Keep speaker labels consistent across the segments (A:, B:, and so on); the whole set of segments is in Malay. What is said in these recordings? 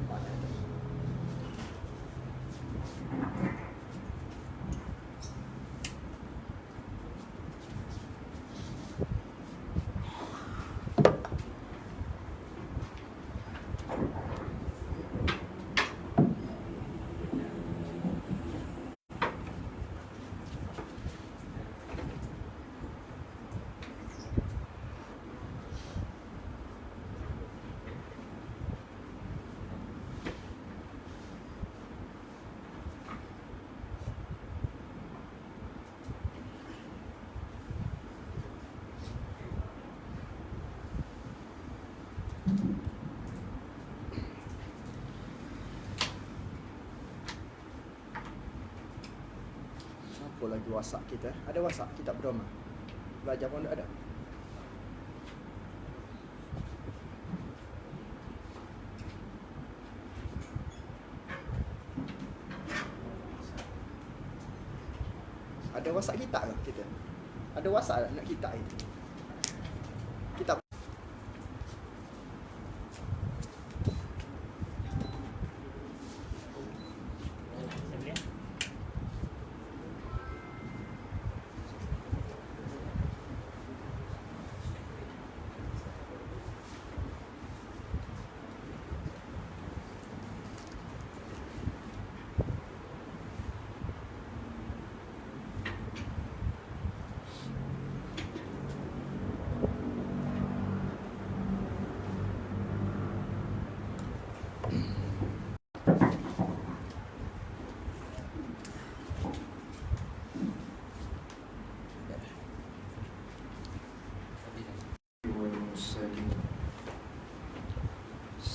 A: mana itu. Apa lagi WhatsApp kita? Ada WhatsApp Kitab Doma. Belajar pun ada. Ada WhatsApp kita ke kita? Ada WhatsApp nak kita itu? Kitab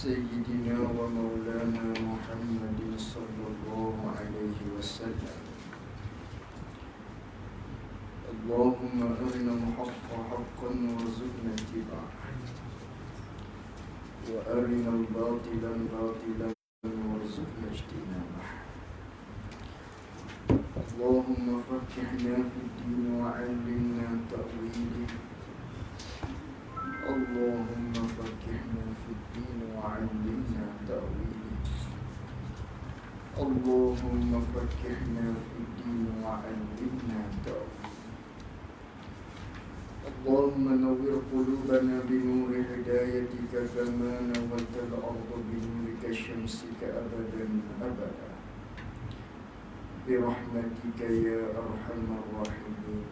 B: سيدنا ومولانا محمد صلى الله عليه وسلم. اللهم أرنا الحق حقا وارزقنا اتباعه وأرنا الباطل باطلا وارزقنا اجتنابه. اللهم فقهنا في الدين وعلمنا تأويله. اللهم فقهنا في الدين وعلمنا تأويله. اللهم فقهنا في الدين وعلمنا تأويله. اللهم نور قلوبنا بنور هدايتك كما نورت الأرض بنورك شمسك أبدا أبدا برحمتك يا أرحم الراحمين.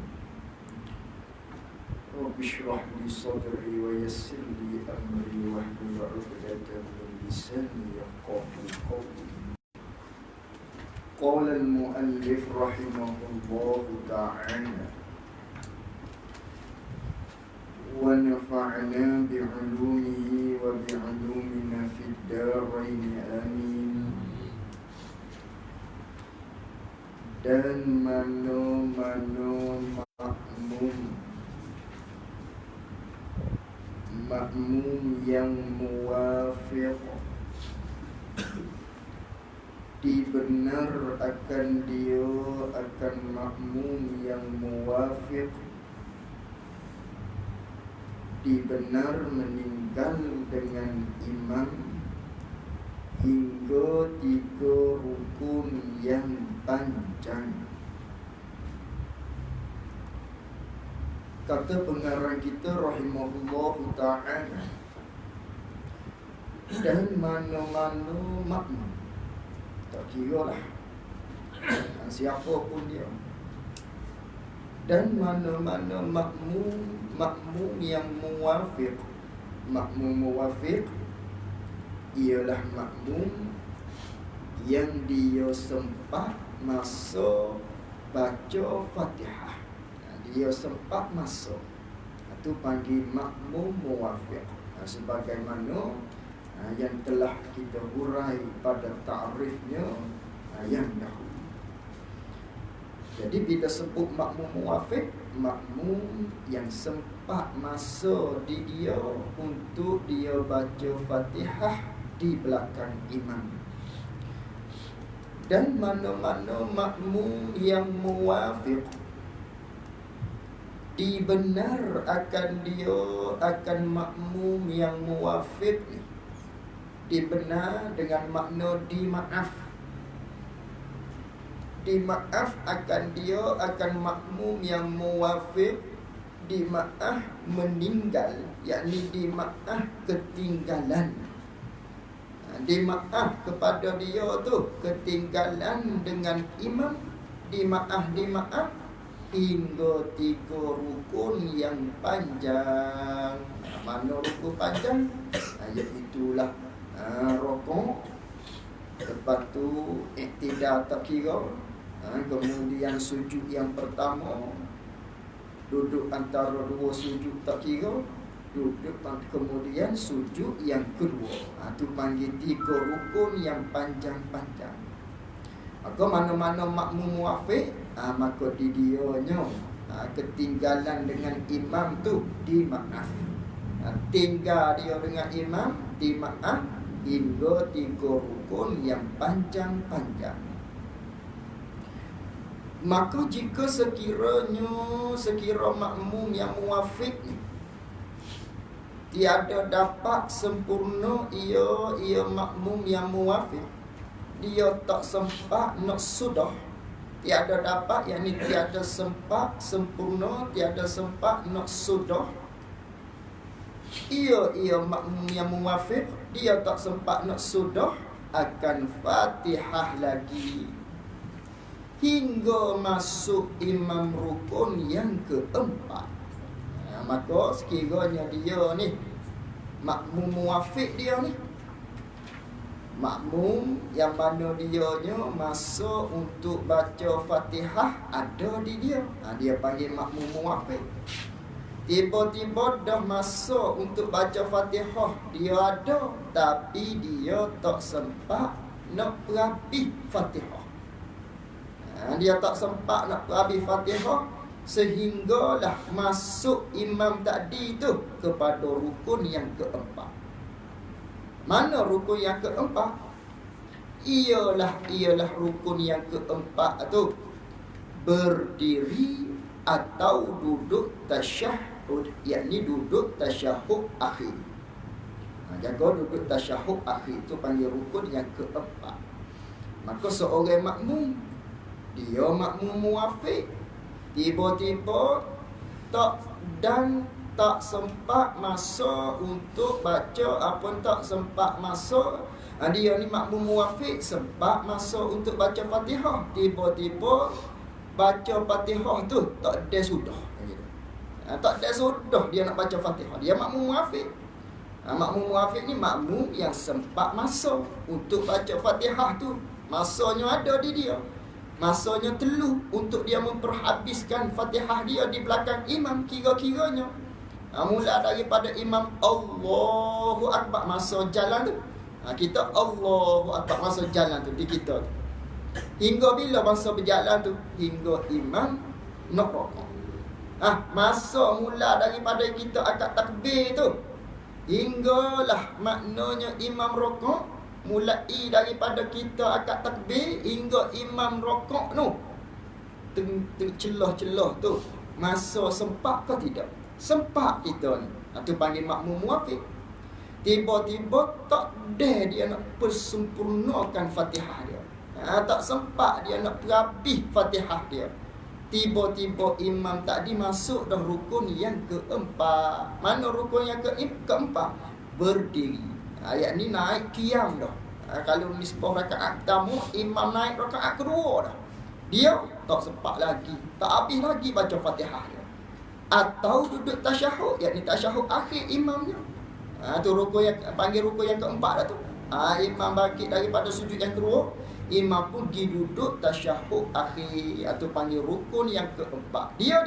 B: رب اشرح لي صدري ويسر لي أمري واحلل عقدة من لساني يفقهوا قولي. قال المؤلف رحمه الله تعالى: ونفعنا بعلومه وبعلومنا في الدارين آمين. Dan mano makmum yang muwafiq dibenar akan dia akan makmum yang muwafiq dibenar meninggal dengan imam hingga 3 rukun yang panjang. Kata pengarang kita rahimahullah ta'ala, dan mana-mana makmum, tak kira lah siapa pun dia, dan mana-mana makmum yang muwafiq. Makmum muwafiq ialah makmum yang dia sempat masa baca Fatihah. Dia sempat masuk, itu panggil makmum muwafiq. Sebagaimana yang telah kita hurai pada ta'rifnya yang dahulu. Jadi bila sebut makmum muwafiq, makmum yang sempat masa di dia untuk dia baca Fatihah di belakang imam. Dan mana-mana makmum yang muwafiq dibenar akan dia akan makmum yang muwafiq
A: dibenar dengan makna dimaaf. Dimaaf akan dia akan makmum yang muwafiq, dimaaf meninggal, yakni dimaaf ketinggalan. Dimaaf kepada dia tu ketinggalan dengan imam, dimaaf hingga 3 rukun yang panjang. Mana rukun panjang? Iaitulah rokok, lepas tu iktidal tak kira, kemudian sujud yang pertama, duduk antara 2 sujud tak kira, duduk kemudian sujud yang kedua. Tu panggil 3 rukun yang panjang-panjang. Maka mana-mana makmum muwafiq, maka di dianya ketinggalan dengan imam tu dimaaf. Tinggal dia dengan imam dimaaf hingga 3 rukun yang panjang-panjang. Maka jika sekira makmum yang muwafiq tiada dapat sempurna ia makmum yang muwafiq, dia tak sempat nak sudah, tiada dapat, yakni tiada sempat sempurna, tiada sempat nak sudah, ia makmum yang muwafiq, dia tak sempat nak sudah akan Fatihah lagi hingga masuk imam rukun yang keempat. Maka sekiranya dia ni makmum muwafiq, dia ni makmum yang mana dianya masuk untuk baca Fatihah ada di dia, dia panggil makmum muwafiq. Tiba-tiba dah masuk untuk baca Fatihah, dia ada, tapi dia tak sempat nak berhabis Fatihah. Dia tak sempat nak berhabis Fatihah, sehinggalah masuk imam tadi tu kepada rukun yang keempat. Mana rukun yang keempat? Ialah rukun yang keempat tu berdiri atau duduk tasyahud, yakni duduk tasyahud akhir. Jaga duduk tasyahud akhir tu panggil rukun yang keempat. Maka seorang makmum, dia makmum muwafiq, tiba-tiba tak sempat masuk untuk baca, tak sempat masuk. Dia ni makmum muwafiq sempat masuk untuk baca Fatihah, tiba-tiba baca Fatihah tu tak ada sudah. Tak ada sudah dia nak baca Fatihah. Dia makmum muwafiq. Makmum muwafiq ni makmum yang sempat masuk untuk baca Fatihah tu. Masanya ada di dia. Masanya telu untuk dia memperhabiskan Fatihah dia di belakang imam kira-kiranya. Mula daripada imam Allahu Akbar masa jalan tu. Kita Allahu Akbar masa jalan tu di kita tu. Hingga bila masa berjalan tu? Hingga imam nak rokok. Masa mula daripada kita akad takbir tu, hinggalah maknanya imam rokok. Mulai daripada kita akad takbir hingga imam rokok tu, celah-celah tu, masa sempat ke tidak? Sempat kita ni. Itu panggil makmum muwafiq. Tiba-tiba tak ada dia nak persempurnakan Fatihah dia. Tak sempat dia nak berhabis Fatihah dia. Tiba-tiba imam tadi masuk dah rukun yang keempat. Mana rukun yang keempat? Berdiri. Ayat ni naik qiyam dah. Kalau nisbah rakaat pertama, imam naik rakaat kedua dah. Dia tak sempat lagi, tak habis lagi baca Fatihah dia. Atau duduk tasyahud, yakni tasyahud akhir imamnya. Tu rukun yang panggil rukun yang keempat dah tu. Imam bangkit daripada sujud yang kedua, imam pun pergi duduk tasyahud akhir, atau panggil rukun yang keempat. Dia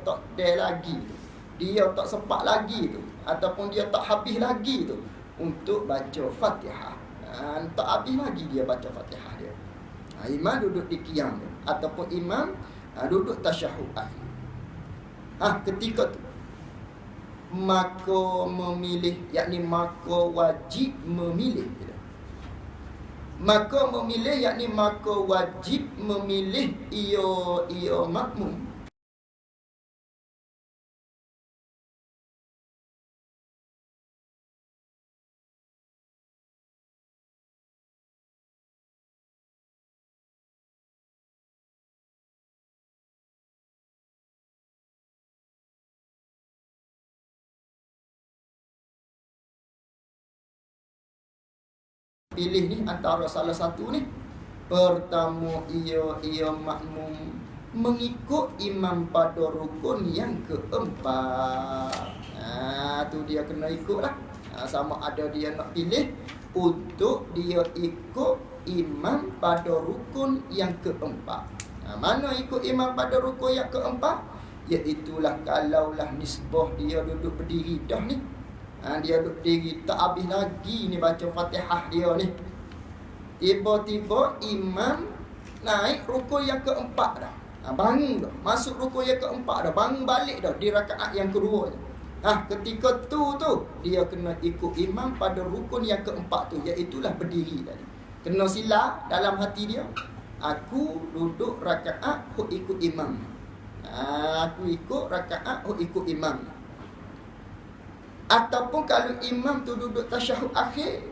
A: tak ada lagi tu. Dia tak sempat lagi tu, ataupun dia tak habis lagi tu untuk baca Fatihah. Tak habis lagi dia baca Fatihah dia. Imam duduk di qiyam dia, ataupun imam duduk tasyahud akhir. Ketika tu maka memilih, yakni maka wajib memilih. Maka memilih, yakni maka wajib memilih ia makmum pilih ni antara salah satu ni. Pertama, ia makmum mengikut imam pada rukun yang keempat. Tu dia kena ikut lah. Sama ada dia nak pilih untuk dia ikut imam pada rukun yang keempat. Mana ikut imam pada rukun yang keempat? Iaitulah kalaulah nisbah dia duduk berdiri dah ni. Dia duduk berdiri tak habis lagi ni baca Fatihah dia ni. Tiba-tiba imam naik rukun yang keempat dah. Bangun dah. Masuk rukun yang keempat dah. Bangun balik dah di rakaat yang kedua je. Ketika tu dia kena ikut imam pada rukun yang keempat tu, iaitulah berdiri tadi. Kena sila dalam hati dia. Aku duduk rakaat hok ikut imam. Aku ikut rakaat hok ikut imam. Ataupun kalau imam tu duduk tasyahud akhir,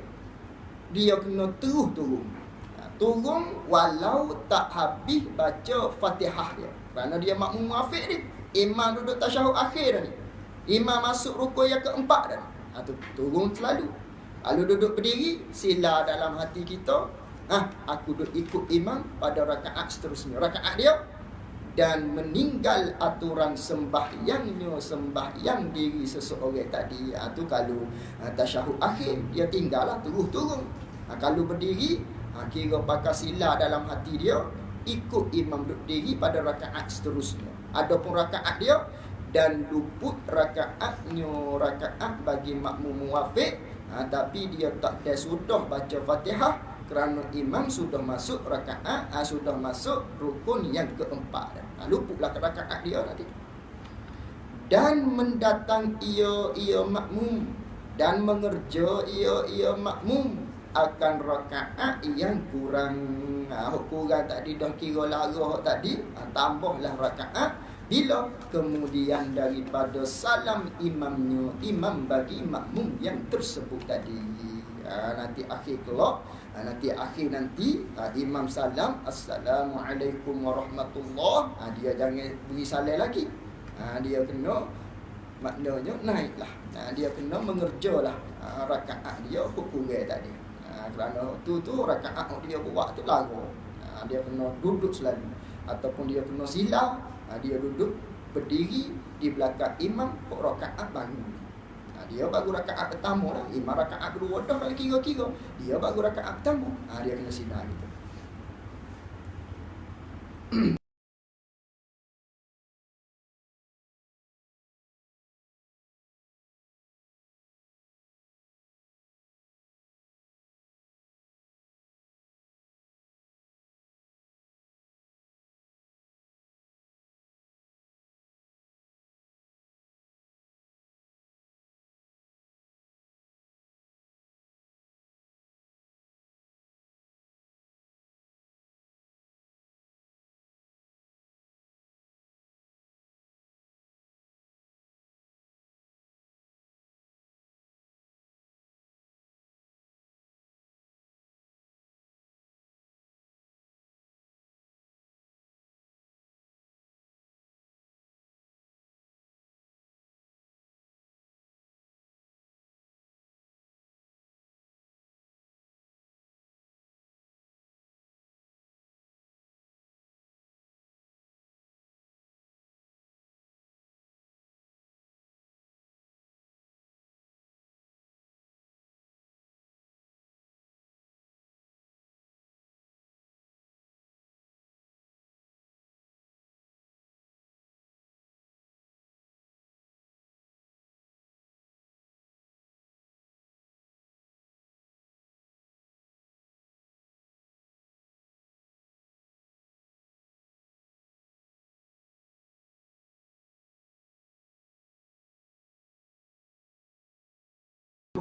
A: dia kena terus turun. Turun walau tak habis baca Fatihah dia. Kerana dia makmum muafiq ni. Imam duduk tasyahud akhir dah ni. Imam masuk rukun yang keempat dah. Turun selalu. Kalau duduk berdiri, sila dalam hati kita, aku duduk ikut imam pada rakaat seterusnya. Rakaat dia dan meninggal aturan sembahyang diri seseorang tadi. Tu kalau tasyahud akhir, dia tinggal lah terus turun. Kalau berdiri, kira pakai sila dalam hati dia, ikut imam duduk berdiri pada rakaat seterusnya. Adapun rakaat dia dan luput rakaatnya rakaat bagi makmum muwafiq, tapi dia tak ada sudah baca Fatihah kerana imam sudah masuk rakaat, sudah masuk rukun yang keempat. Luputlah rakaat dia nanti. Dan mendatang ia makmum dan mengerja ia makmum akan rakaat yang kurang. Kurang tadi dah kira larah tadi, tambahlah rakaat bila kemudian daripada salam imam bagi makmum yang tersebut tadi. Nanti akhir kelak, nanti imam salam, Assalamualaikum warahmatullahi. Dia jangan beri salam lagi. Dia kena, maknanya naiklah. Dia kena mengerjalah rakaat dia hukum tadi. Kerana tu rakaat dia buat tu larang. Dia kena duduk selalu. Ataupun dia kena sila, dia duduk berdiri di belakang imam rakaat baru. Dia baru rakaat pertama lah. Imam rakaat kedua dah kalau kira-kira. Dia baru rakaat pertama. Dia kena sila gitu.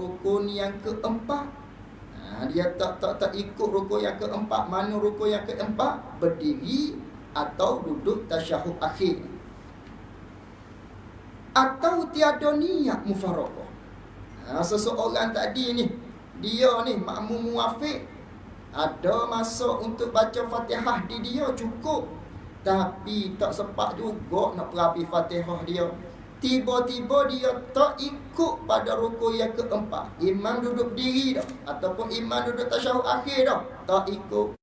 A: Rukun yang keempat, dia tak ikut rukun yang keempat. Mana rukun yang keempat? Berdiri atau duduk tasyahud akhir, atau tiada niat mufaraqah. Seseorang tadi ni, dia ni makmum muwafiq, ada masa untuk baca Fatihah di dia cukup, tapi tak sempat juga nak perapi Fatihah dia. tiba-tiba dia tak ikut pada rukun yang keempat, imam duduk diri dah ataupun imam duduk tasyahud akhir dah, tak ikut,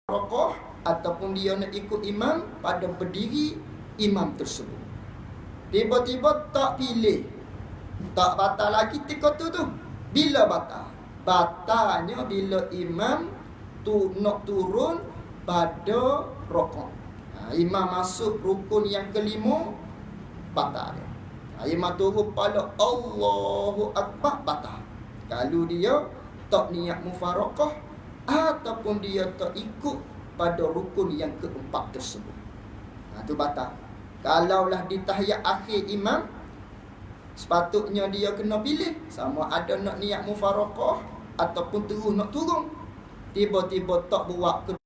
A: rokok ataupun dia nak ikut imam pada berdiri imam tersebut. Tiba-tiba tak pilih, tak batal lagi ketika tu. Bila batal? Batalnya bila imam tu nak turun pada rokok. Imam masuk rukun yang kelima, batal dia. Imam turun pada Allahu Akbar, batal. Kalau dia tak niat mufarakah ataupun dia tak ikut pada rukun yang keempat tersebut, itu batal. Kalaulah di tahiyat akhir imam, sepatutnya dia kena pilih sama ada nak niat mufarakah ataupun terus nak turun. Tiba-tiba tak buat ke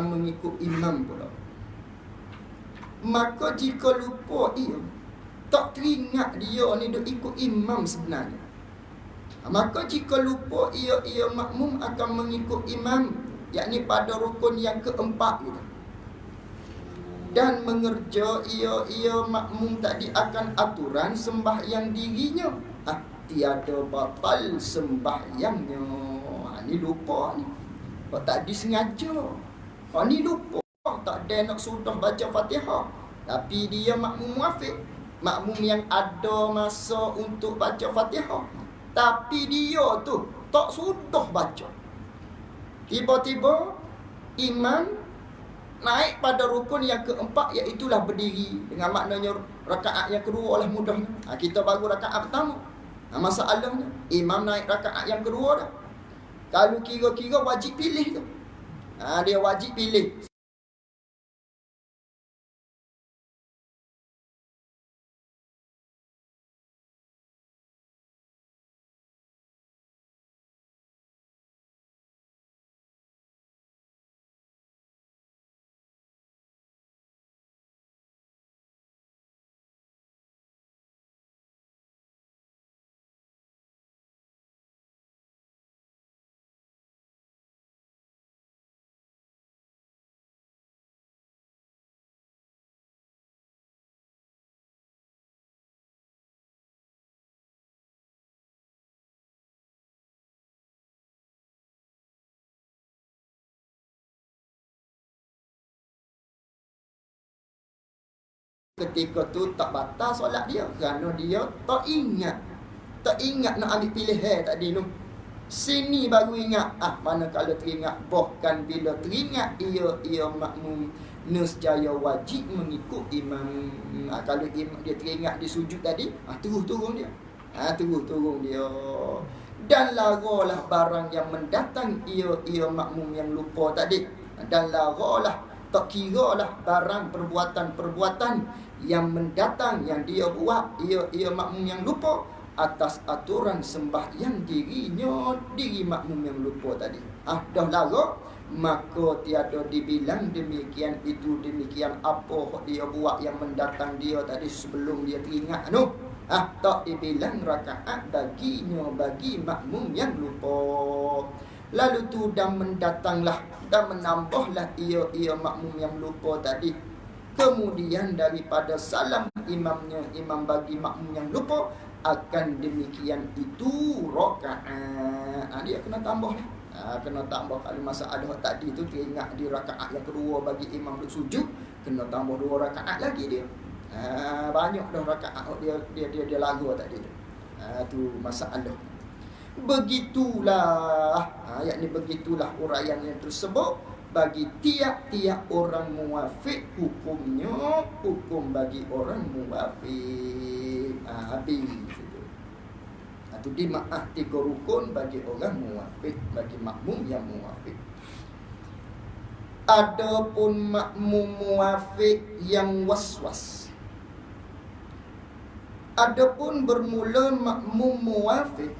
A: mengikut imam pula. Maka jika lupa ia, tak teringat dia ni duk ikut imam sebenarnya, maka jika lupa ia makmum akan mengikut imam, yakni pada rukun yang keempat gitu. Dan mengerja ia makmum tadi akan aturan sembahyang dirinya, tiada batal sembahyangnya. Ni lupa ni. Kok tak disengaja. Ni lupa, tak ada nak sudah baca Fatihah, tapi dia makmum muafiq, makmum yang ada masa untuk baca Fatihah, tapi dia tu tak sudah baca. Tiba-tiba imam naik pada rukun yang keempat, iaitulah berdiri. Dengan maknanya rakaat yang kedua lah mudahnya. Kita baru rakaat pertama. Masalahnya imam naik rakaat yang kedua dah. Kalau kira-kira wajib pilih tu. Dia wajib pilih. Ketika tu tak batal solat dia, kerana dia tak ingat nak ambil pilihan tadi tu. Sini baru ingat. Manakala teringat, bahkan bila teringat ia makmum nescaya wajib mengikut imam. Kalau imam dia teringat di sujud tadi, terus turun dia. Terus turun dia. Dan laralah barang yang mendatang ia makmum yang lupa tadi. Dan laralah, tak kiralah barang perbuatan-perbuatan yang mendatang yang dia buat, ia makmum yang lupa atas aturan sembahyang diri makmum yang lupa tadi. Dah lara, maka tiada dibilang demikian itu demikian apa dia buat yang mendatang dia tadi sebelum dia teringat Tak dibilang rakaat baginya bagi makmum yang lupa. Lalu tu dan mendatanglah dan menambahlah ia makmum yang lupa tadi. Kemudian daripada salam imam bagi makmum yang lupa, akan demikian itu rakaat. Dia kena tambah ni. Kena tambah kalau masa ada tadi tu teringat di rakaat yang kedua bagi imam duduk sujud, kena tambah 2 rakaat lagi dia. Banyak dah rakaat dia lagu tadi tu. Tu masalah. Begitulah yakni begitulah uraian yang tersebut bagi tiap-tiap orang muwafiq hukumnya, hukum bagi orang muwafiq. Habis itu. Itu dimaah 3 rukun bagi orang muwafiq, bagi makmum yang muwafiq. Adapun makmum muwafiq yang waswas. Adapun bermula makmum muwafiq.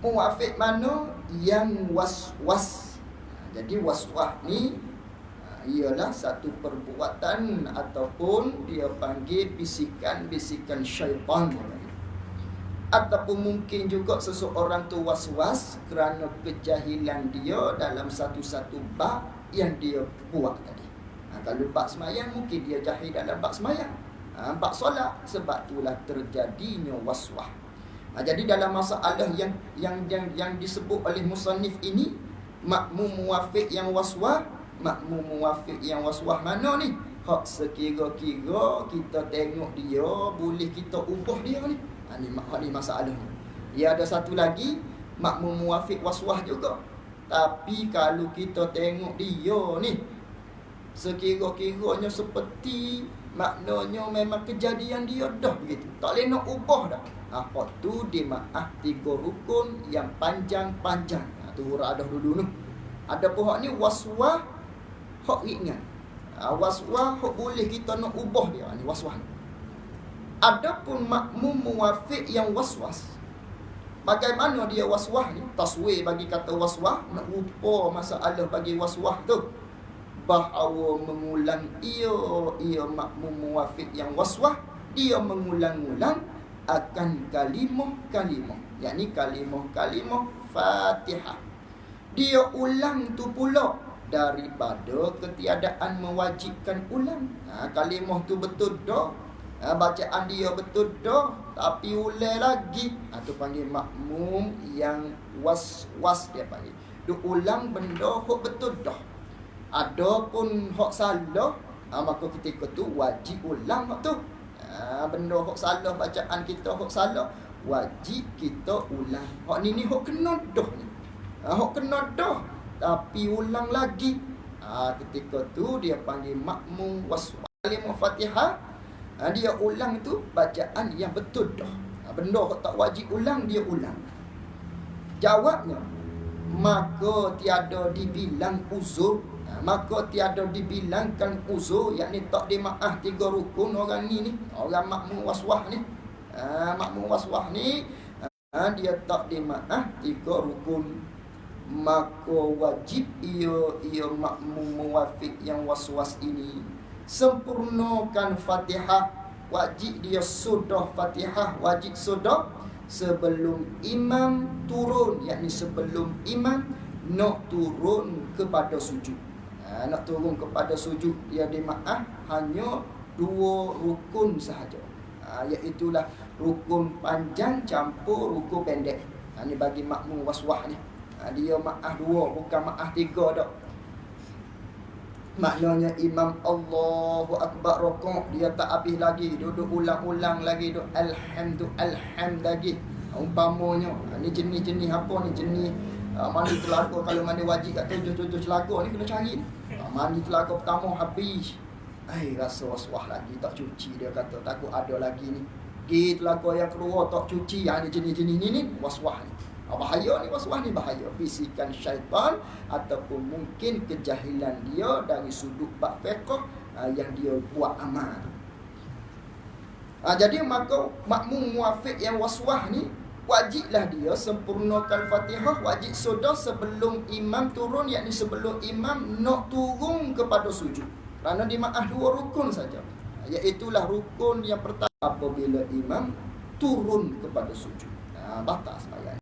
A: Muwafiq mana? Yang waswas. Jadi waswas ni ialah satu perbuatan ataupun dia panggil bisikan-bisikan syaitan. Ataupun mungkin juga seseorang tu waswas kerana kejahilan dia dalam satu-satu bab yang dia buat tadi. Kalau bab semayang mungkin dia jahil dalam bab semayang. Bab solat, sebab itulah terjadinya waswas. Jadi dalam masalah yang disebut oleh musannif ini, makmum muwafiq yang waswas, makmum muwafiq yang waswas mana ni? Hak sekira-kira kita tengok dia, boleh kita ubah dia ni. Ni masalah ni. Dia ada satu lagi, makmum muwafiq waswas juga. Tapi kalau kita tengok dia ni, sekira-kiranya seperti maknanya memang kejadian dia dah begitu. Tak boleh nak ubah dah. Apa tu dimaah 3 rukun yang panjang-panjang. Tu uradah dulu tu. Ada pun hak ni waswas hak ringan. Waswas hak boleh kita nak ubah dia. Ni waswas. Adapun makmum muwafiq yang waswas. Bagaimana dia waswas ni? Taswir bagi kata waswas, nak rupa masalah bagi waswas tu. Bahawa mengulang ia makmum muwafiq yang waswas, dia mengulang-ulang akan kalimah-kalimah, yakni kalimah-kalimah Fatihah. Dia ulang tu pula daripada ketiadaan mewajibkan ulang. Kalimah tu betul dah, bacaan dia betul dah, tapi ulang lagi. Tu panggil makmum yang was-was, dia panggil. Dia ulang benda hak betul dah. Adapun hak salah, maka ketika tu wajib ulang hak tu. Benda hak salah, bacaan kita hak salah, wajib kita ulang. Hak ni hak kena dah ni. Hak kena dah tapi ulang lagi. Ketika tu dia panggil makmum waswas. Kalimah Fatihah, dia ulang tu bacaan yang betul dah. Benda hak tak wajib ulang, dia ulang. Jawabnya, maka tiada dibilang uzur, maka tiada dibilangkan uzur, yakni tak dimaah 3 rukun orang ni orang makmum waswas ni. Makmum waswas ni dia tak dimaah 3 rukun. Maka wajib ia makmum muwafiq yang waswas ini sempurnakan Fatihah. Wajib dia sudah Fatihah, wajib sudah sebelum imam turun, yakni sebelum imam nak turun kepada sujud. Nak turun kepada sujud, dia dimaah hanya 2 rukun sahaja. Iaitulah rukun panjang campur rukun pendek. Ini bagi makmum waswas ni. Dia maah 2, bukan maah 3 dah. Maknanya imam Allahu Akbar rukuk, dia tak habis lagi, duduk ulang-ulang lagi, duduk alhamd lagi. Umpamanya ni jenis-jenis apa ni, jenis mandi telaga. Kalau mandi wajib kat 7 telaga ni kena cari ni. Mandi telaga pertama habis, rasa was-was lagi, tak cuci. Dia kata takut ada lagi ni. Pergi telaga yang kedua tak cuci. Ni jenis-jenis ni was-was ni. Bahaya ni, waswas ni bahaya. Bisikan syaitan ataupun mungkin kejahilan dia dari sudut bab fiqh yang dia buat amal. Jadi maka makmum muwafiq yang waswas ni wajiblah dia sempurnakan Fatihah, wajib sudah sebelum imam turun, yakni sebelum imam nak turun kepada sujud. Kerana dimaah 2 rukun saja. Iaitulah rukun yang pertama, apabila imam turun kepada sujud. Batal sembahyang.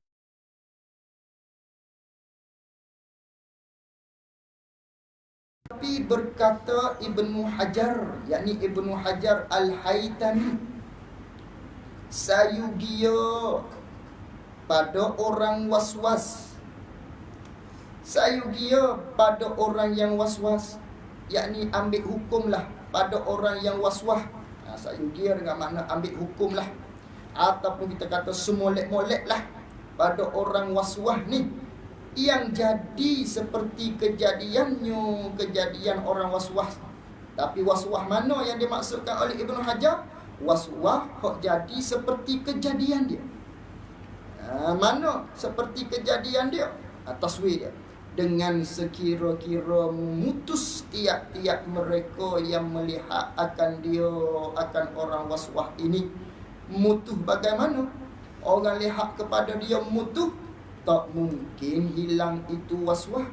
A: Tapi berkata Ibnu Hajar, yakni Ibnu Hajar Al-Haytami, sayugia pada orang waswas. Sayugia pada orang yang waswas, yakni ambil hukumlah pada orang yang waswas. Sayugia dengan makna ambil hukumlah, ataupun kita kata semolek-moleklah pada orang waswas ni, yang jadi seperti kejadian orang waswas. Tapi waswas mana yang dimaksudkan oleh Ibnu Hajar? Waswas hok jadi seperti kejadian dia. Mana seperti kejadian dia? Taswir dia dengan sekira-kira memutus tiap-tiap mereka yang melihat akan orang waswas ini. Mutuh bagaimana? Orang lihat kepada dia mutuh, tak mungkin hilang itu waswas.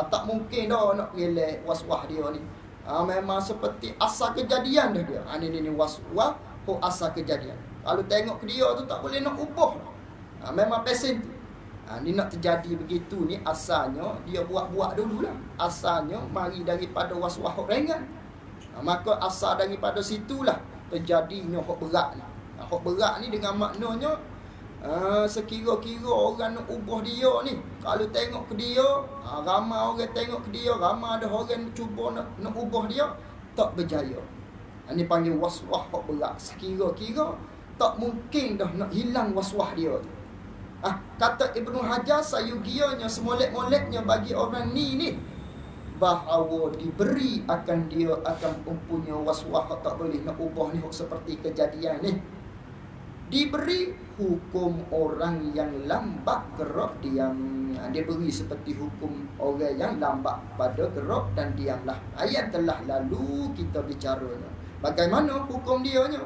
A: Tak mungkin dah nak relek waswas dia ni. Memang seperti asal kejadian dah dia. Ini waswas asal kejadian. Kalau tengok ke dia tu tak boleh nak ubah. Memang pesen tu. Ni nak terjadi begitu ni asalnya dia buat-buat dululah. Asalnya mari daripada waswas hok ringan. Maka asal daripada situlah terjadinya hok berat ni. Hok berat ni dengan maknanya sekira-kira orang nak ubah dia ni, kalau tengok ke dia, ramai orang tengok ke dia, ramai ada orang cuba nak ubah dia, tak berjaya. Ini panggil waswas hok berat. Sekira-kira tak mungkin dah nak hilang waswas dia tu. Kata Ibnu Hajar, sayugianya semolek-moleknya bagi orang ni bahawa diberi akan dia akan mempunyai waswas tak boleh nak ubah ni seperti kejadian ni. Diberi hukum orang yang lambat gerak diam. Dia beri seperti hukum orang yang lambat pada gerak dan diamlah. Ayat telah lalu kita bicaranya. Bagaimana hukum dianya?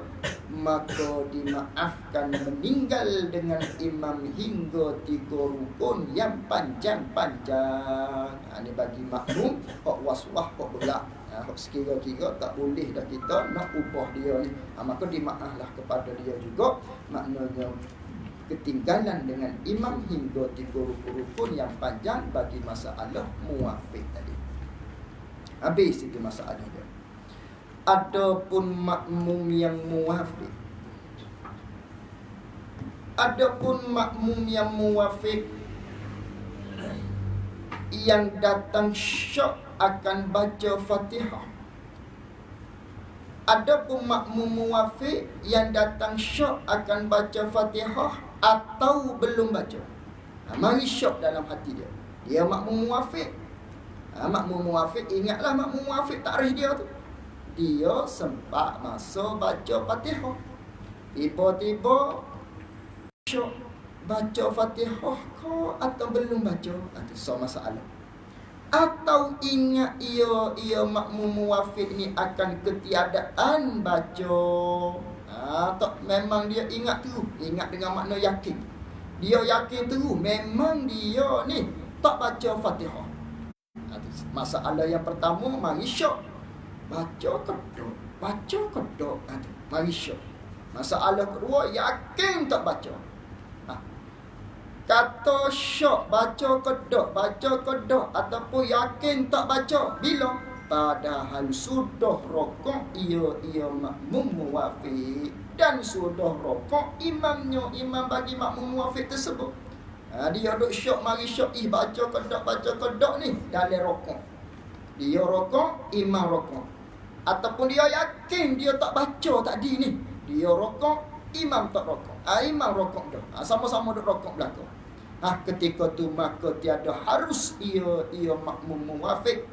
A: Maka dimaafkan meninggal dengan imam hingga 3 rukun yang panjang-panjang. Ini bagi makmum hok waswas hok berat. Hok sekira-kira tak boleh dah kita nak ubah dia ni. Maka dimaaflah kepada dia juga. Maknanya ketinggalan dengan imam hingga 3 rukun yang panjang bagi masalah muafiq tadi. Habis itu masalah dia. Adapun makmum yang muwafiq, yang datang syok akan baca Fatihah. Adapun makmum muwafiq yang datang syok akan baca Fatihah atau belum baca. Mari syok dalam hati dia. Dia makmum muwafiq. Makmum muwafiq, ingatlah makmum muwafiq takrif dia tu. Dia sempat masa baca Fatihah, tiba-tiba syok baca Fatihah ke atau belum baca? Itu soal masalah. Atau ingat ia makmum muwafiq ni akan ketiadaan baca. Tak, memang dia ingat tu, ingat dengan makna yakin. Dia yakin tu memang dia ni tak baca Fatihah. Masalah yang pertama, mari syok. Baca kedok. Mari syok. Masalah kedua, yakin tak baca. Kata syok, baca kedok ataupun yakin tak baca. Bila? Padahal sudah rokok ia makmum muwafiq. Dan sudah rokok imam bagi makmum muwafiq tersebut. Dia duk syok, mari syok. Baca kedok ni dalam rokok. Dia rokok, imam rokok. Ataupun dia yakin dia tak baca tadi ni. Dia rokok, imam tak rokok. Imam rokok dah. Sama-sama duk rokok belakang. Ketika tu maka tiada harus ia makmum muwafiq.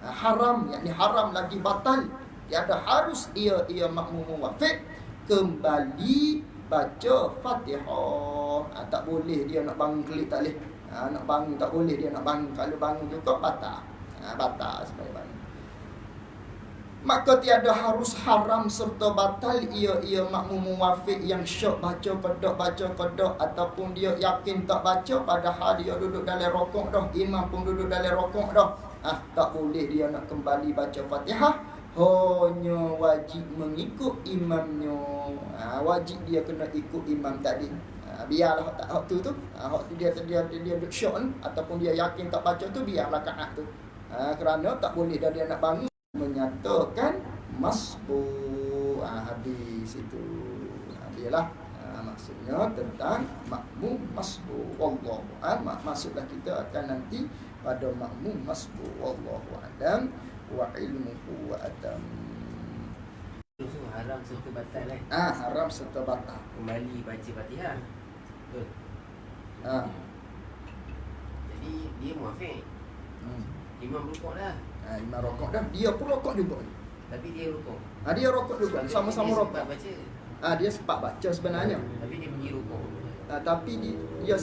A: Haram, yakni haram lagi batal. Tiada harus ia makmum muwafiq kembali baca Fatihah. Tak boleh dia nak bangun kelik, tak boleh. Nak bangun tak boleh dia nak bangun. Kalau bangun juga batal. Batal sebaik-baik. Maka tiada harus haram serta batal ia makmum muwafiq yang syok baca kedok ataupun dia yakin tak baca padahal dia duduk dalam rokok dah, imam pun duduk dalam rokok dah. Tak boleh dia nak kembali baca Fatihah hanya wajib mengikut imamnya. Wajib dia kena ikut imam tadi. Biarlah hak tu hak tu dia duk syok ni ataupun dia yakin tak baca tu, biar rakaat tu. Kerana tak boleh dah dia nak bangun menyatakan masbu. Habis itu. Dialah maksudnya tentang makmum masbu. Wallahu a'lam. Maksudlah kita akan nanti pada makmum masbu. Wallahu a'lam wa ilmuhu wa atam.
C: So, haram serta batal kan?
A: Haram serta batal.
C: Kembali baca Fatihah. Betul. Jadi dia muafiq. Imam rukuk dah.
A: Imam rokok dah. Dia pun rokok juga.
C: Tapi dia rukuk.
A: Dia rokok juga. Sama-sama
C: Dia
A: rokok.
C: sempat baca.
A: Dia sempat baca sebenarnya.
C: Tapi dia pergi rukuk.
A: Tapi dia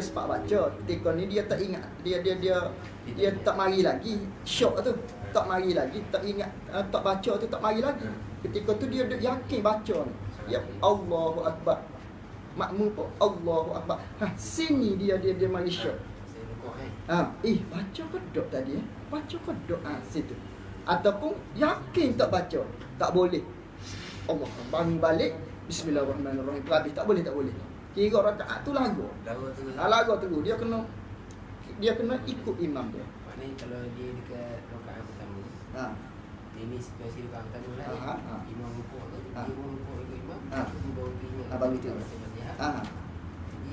A: sempat baca. Ketika ni dia tak ingat. Dia tak mari lagi. Syok tu. Tak mari lagi. Tak ingat. Tak baca tu tak mari lagi. Ketika tu dia yakin baca ni. Ya Allahu Akbar. Makmum pun Allahu Akbar. Sini dia mari syok.
C: Saya rukuk kan.
A: Baca ke dok tadi Baca ke dok situ. Ataupun yakin tak baca. Tak boleh. Allah bangun balik. Bismillahirrahmanirrahim. Habis tak boleh. Kira rakaat tu lagu. Lagu tu dia kena ikut imam dia.
C: Maknanya kalau dia dekat rakaat pertama. Ini situasi rakaat pertama lah. Imam rukuk tu. Dia pun rukuk ikut imam. Dia baru ingat.
A: Baru tu.
C: Jadi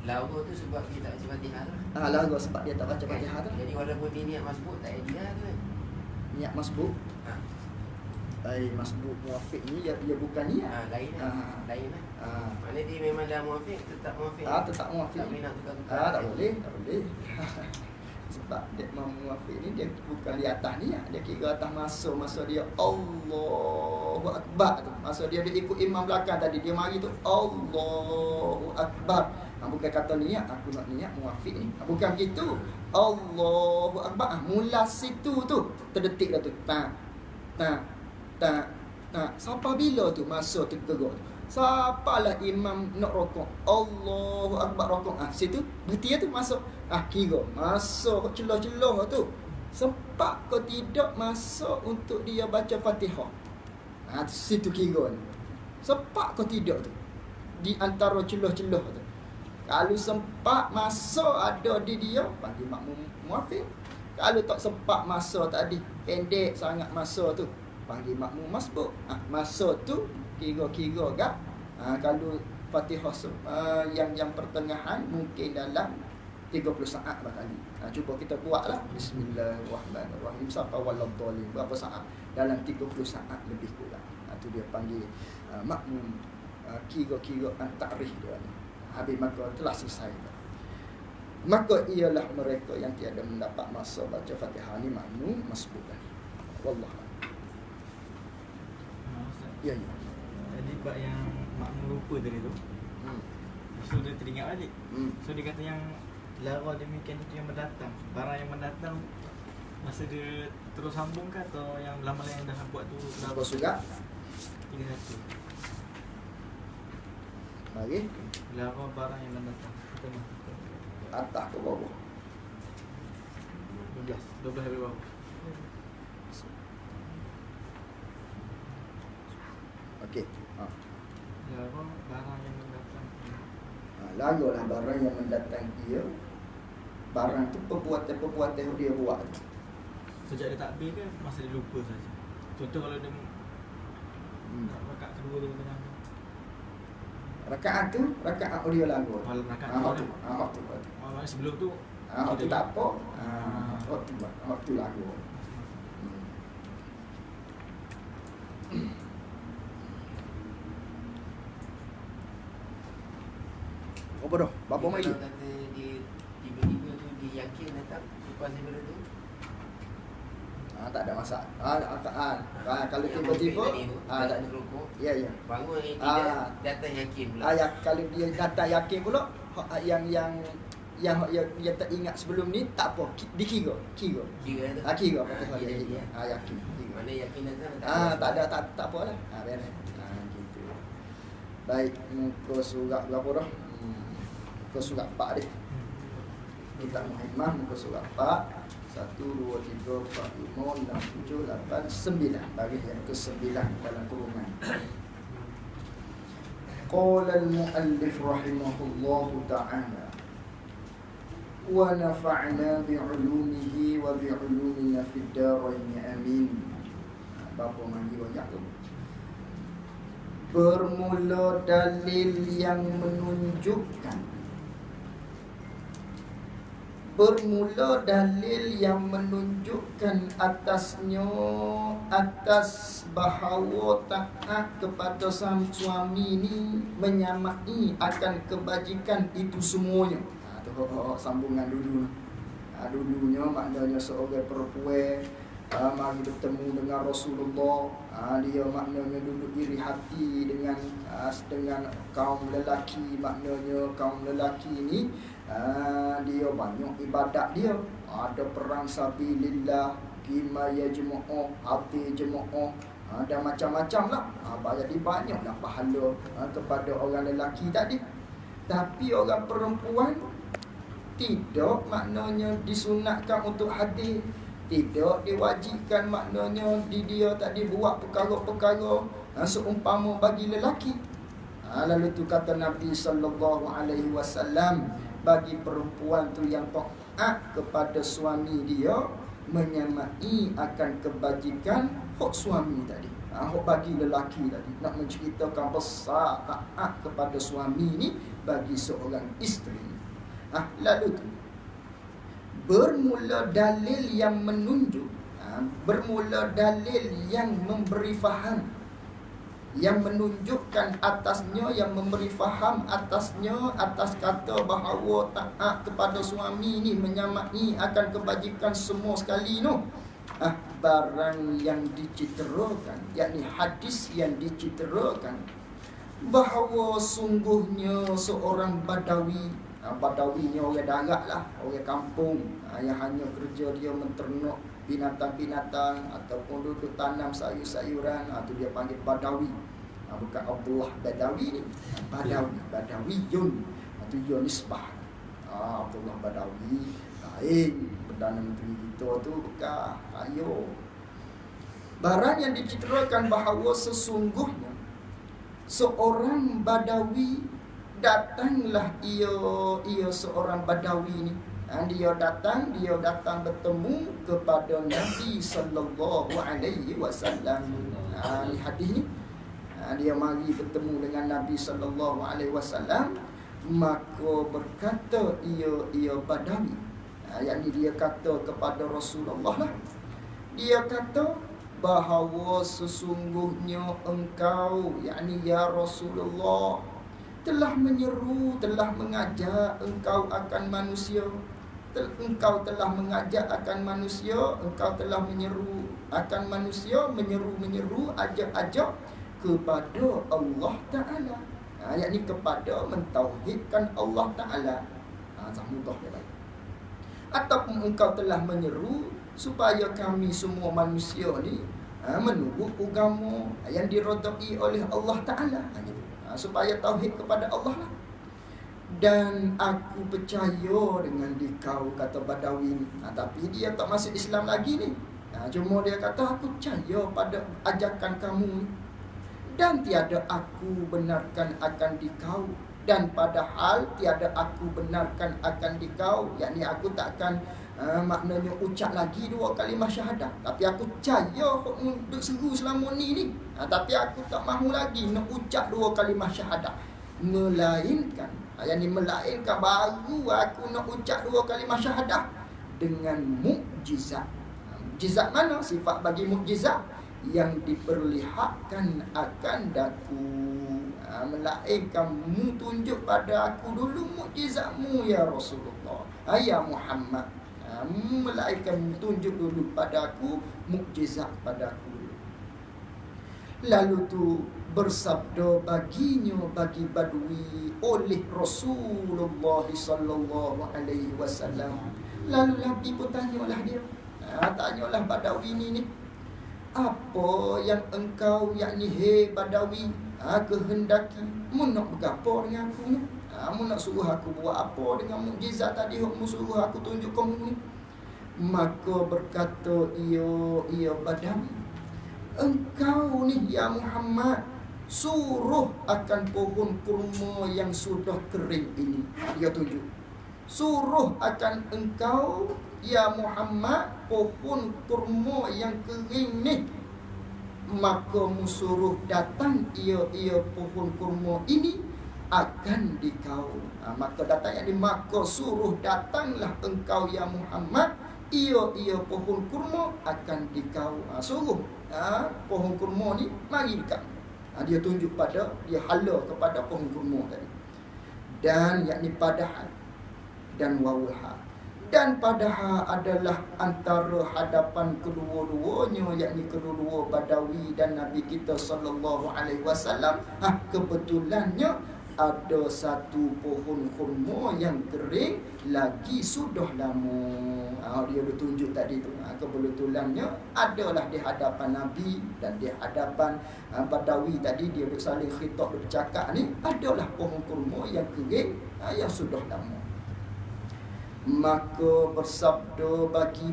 C: lagu tu sebab dia tak baca Fatihah tu.
A: Lagu sebab dia tak baca Fatihah tu.
C: Jadi walaupun dia niat masbuk tak idea tu kan.
A: Niat masbuk. Masbuk muafiq ni dia bukan niat.
C: Lain lah. Lain lah. Maknanya dia memang dah muafiq, tetap muafiq.
A: Tetap muafiq.
C: Tak boleh nak tukar-tukar.
A: Tak boleh. Sebab dia muafiq ni dia bukan di atas niat. Dia kira atas masa dia Allahu Akbar tu. Masa dia ikut imam belakang tadi, dia mari tu Allahu Akbar. Bukan kata niat, aku nak niat muafiq ni. Bukan gitu. Allahu Akbar. Mula situ tu terdetik dah tu. Tak. Sampai bila tu masa tu gerak tu? Sapalah imam nak rokok. Allahu Akbar rokok. Situ berhenti tu masuk. Kira masuk celah-celah tu. Sempat kau tidak masuk untuk dia baca Fatihah. Situ kira ni. Sempat kau tidak tu. Di antara celah-celah tu. Kalau sempat masuk ada di dia, panggil makmum muafiq. Kalau tak sempat masuk tadi, pendek sangat masa tu, panggil makmum masbuk. Masa tu kira-kira gak. Kalau Fatihah yang pertengahan mungkin dalam 30 saat bakali. Cuba kita buatlah. Bismillahirrahmanirrahim sampai waladhdallin. Berapa saat? Dalam 30 saat lebih kurang. Tu dia panggil makmum kira-kira antarikh dia ni. Habis maka telah selesai. Maka ialah mereka yang tiada mendapat masa baca Fatihah ni makmum masbuk tadi. Wallah. Ya.
D: Tadi bab yang makmum lupa tadi tu. So dia teringat balik. So dia kata yang lara demikian itu yang mendatang. Barang yang mendatang masa dia terus sambung ke atau yang lama yang dah buat tu
A: Apa surat?
D: 31.
A: Mari.
D: Lara barang yang mendatang. Tengah.
A: Atas ke bawah?
D: 12 dari bawah.
A: Okey.
D: Lara barang yang mendatang.
A: Lagulah barang yang mendatang dia. Barang tu perbuatan yang dia buat.
D: Sejak dia takbir ke masa dia lupa saja. Contoh kalau dia rakaat kedua tu tengah.
A: Rakaat audio lagu.
D: Kalau rakaat
A: tu.
D: Maksudnya sebelum tu
A: tu tak apa. Tu lagu. Apa dah? Berapa
C: Jadi
A: lagi?
C: kalau kata dia tiba-tiba tu dia yakin datang lepas daripada tu,
A: Tak ada masalah. Kalau tiba-tiba tak ada.
C: rokok,
A: Ya.
C: bangun yang tidak datang yakin pula.
A: Kalau dia datang yakin pula yang dia tak ingat sebelum ni tak apa. Dikira.
C: Kira tu.
A: Kira Fatihah dia
C: yakin.
A: kira. Yakin. Kira.
C: Mana yakin datang
A: Tak ada tak apalah. Beres. Gitu. Baik, muka surat berapa dah? Muka surat 4 dia. Kita menghikmah muka surat 4. 1, 2, 3, 4, 5, 6, 7, 8, 9. Baris yang ke-9 dalam kurungan. Qala al-muallif rahimahullahu ta'ala wa nafa'na bi'ulumihi wa bi'ulumina fid darain amin. Bapa mandi banyak tu. Bermula dalil yang menunjukkan atasnya atas bahawa taat kepada sang suami ni menyamai akan kebajikan itu semuanya. Sambungan dulu. Dulunya maknanya seorang perempuan mari bertemu dengan Rasulullah, dia maknanya duduk iri hati dengan kaum lelaki. Maknanya kaum lelaki ni dia banyak ibadat dia, ada perang sabilillah, qimaya jemaah, hati jemaah, dan macam-macam lah. Jadi banyaklah pahala kepada orang lelaki tadi. Tapi orang perempuan tidak maknanya disunatkan untuk hadir, tidak diwajibkan maknanya dia tadi buat perkara-perkara seumpama bagi lelaki. Lalu tu kata Nabi sallallahu alaihi wasallam, bagi perempuan tu yang taat kepada suami dia menyamai akan kebajikan hak suami tadi. Hak bagi lelaki tadi nak menceritakan besar taat kepada suami ni bagi seorang isteri. Lalu tu bermula dalil yang menunjuk, bermula dalil yang memberi faham, yang menunjukkan atasnya, yang memberi faham atasnya, atas kata bahawa taat kepada suami ni menyamai akan kebajikan semua sekali no. Barang yang diciterakan, yakni hadis yang diciterakan bahawa sungguhnya seorang Badawi, Badawi ni orang darat lah, orang kampung, yang hanya kerja dia menternak binatang-binatang ataupun duduk tanam sayur-sayuran, tu dia panggil Badawi. Bukan Abdullah Badawi ni, Badawiyun, tu dia nisbah. Abdullah Badawi lain, Perdana Menteri kita tu bukan. Ayo, barang yang diciterakan bahawa sesungguhnya seorang Badawi, datanglah ia seorang Badawi ni. Dia datang bertemu kepada Nabi sallallahu alaihi wasallam. Ni hadis ni. Dia mari bertemu dengan Nabi sallallahu alaihi wasallam, maka berkata ia Badawi. Yakni dia kata kepada Rasulullah lah. Dia kata bahawa sesungguhnya engkau, yakni ya Rasulullah, telah menyeru, telah mengajak engkau akan manusia. Engkau telah mengajak akan manusia, engkau telah menyeru akan manusia, menyeru, ajak kepada Allah Ta'ala. Yakni kepada mentauhidkan Allah Ta'ala. Mudah dia baik. Ataupun engkau telah menyeru supaya kami semua manusia ni menurut agama yang dirodai oleh Allah Ta'ala. Supaya tauhid kepada Allah lah. Dan aku percaya dengan dikau, kata Badawi ni. Tapi dia tak masuk Islam lagi ni. Cuma dia kata aku percaya pada ajakan kamu ni. Dan tiada aku benarkan akan dikau. Dan padahal tiada aku benarkan akan dikau, yakni aku takkan maknanya ucap lagi 2 kalimah syahadah. Tapi aku percaya duk seru selama ni. Tapi aku tak mahu lagi nak ucap 2 kalimah syahadah. Melainkan baru aku nak ucap 2 kalimah syahadah dengan mukjizat. Mukjizat mana? Sifat bagi mukjizat yang diperlihatkan akan daku. Melainkan mu tunjuk pada aku dulu mukjizatmu ya Rasulullah, ya Muhammad. Melainkan tunjuk dulu pada aku mukjizat pada aku. Lalu tu bersabda baginya, bagi Badui, oleh Rasulullah sallallahu alaihi wasallam. Lalu Nabi pun tanyalah dia. Tanyalah Badawi ni, apa yang engkau, yakni hei Badawi, kehendaki? Mu nak bergapo dengan aku ni? Mu nak suruh aku buat apa dengan mukjizat tadi? Mu suruh aku tunjuk kamu ni? Maka berkata ia Badawi, engkau ni ya Muhammad, suruh akan pohon kurma yang sudah kering ini. Dia tunjuk, suruh akan engkau ya Muhammad pohon kurma yang kering ni. Maka musuruh datang ia pohon kurma ini akan dikau. Maka datang yang maka suruh datanglah engkau ya Muhammad, ia pohon kurma akan dikau. Suruh pohon kurma ni mari dekat. Dia tunjuk pada, dia hala kepada pohon kurma tadi. Dan yakni padahal dan wawulha. Dan padahal adalah antara hadapan kedua-duanya, yakni kedua-dua Badawi dan Nabi kita sallallahu alaihi wasallam. Kebetulannya ada satu pohon kurma yang kering lagi sudah lama. Dia tunjuk tadi tu. Kebetulannya adalah di hadapan Nabi dan di hadapan Badawi tadi, dia saling khitab, bercakap ni, adalah pohon kurma yang kering yang sudah lama. Maka bersabda bagi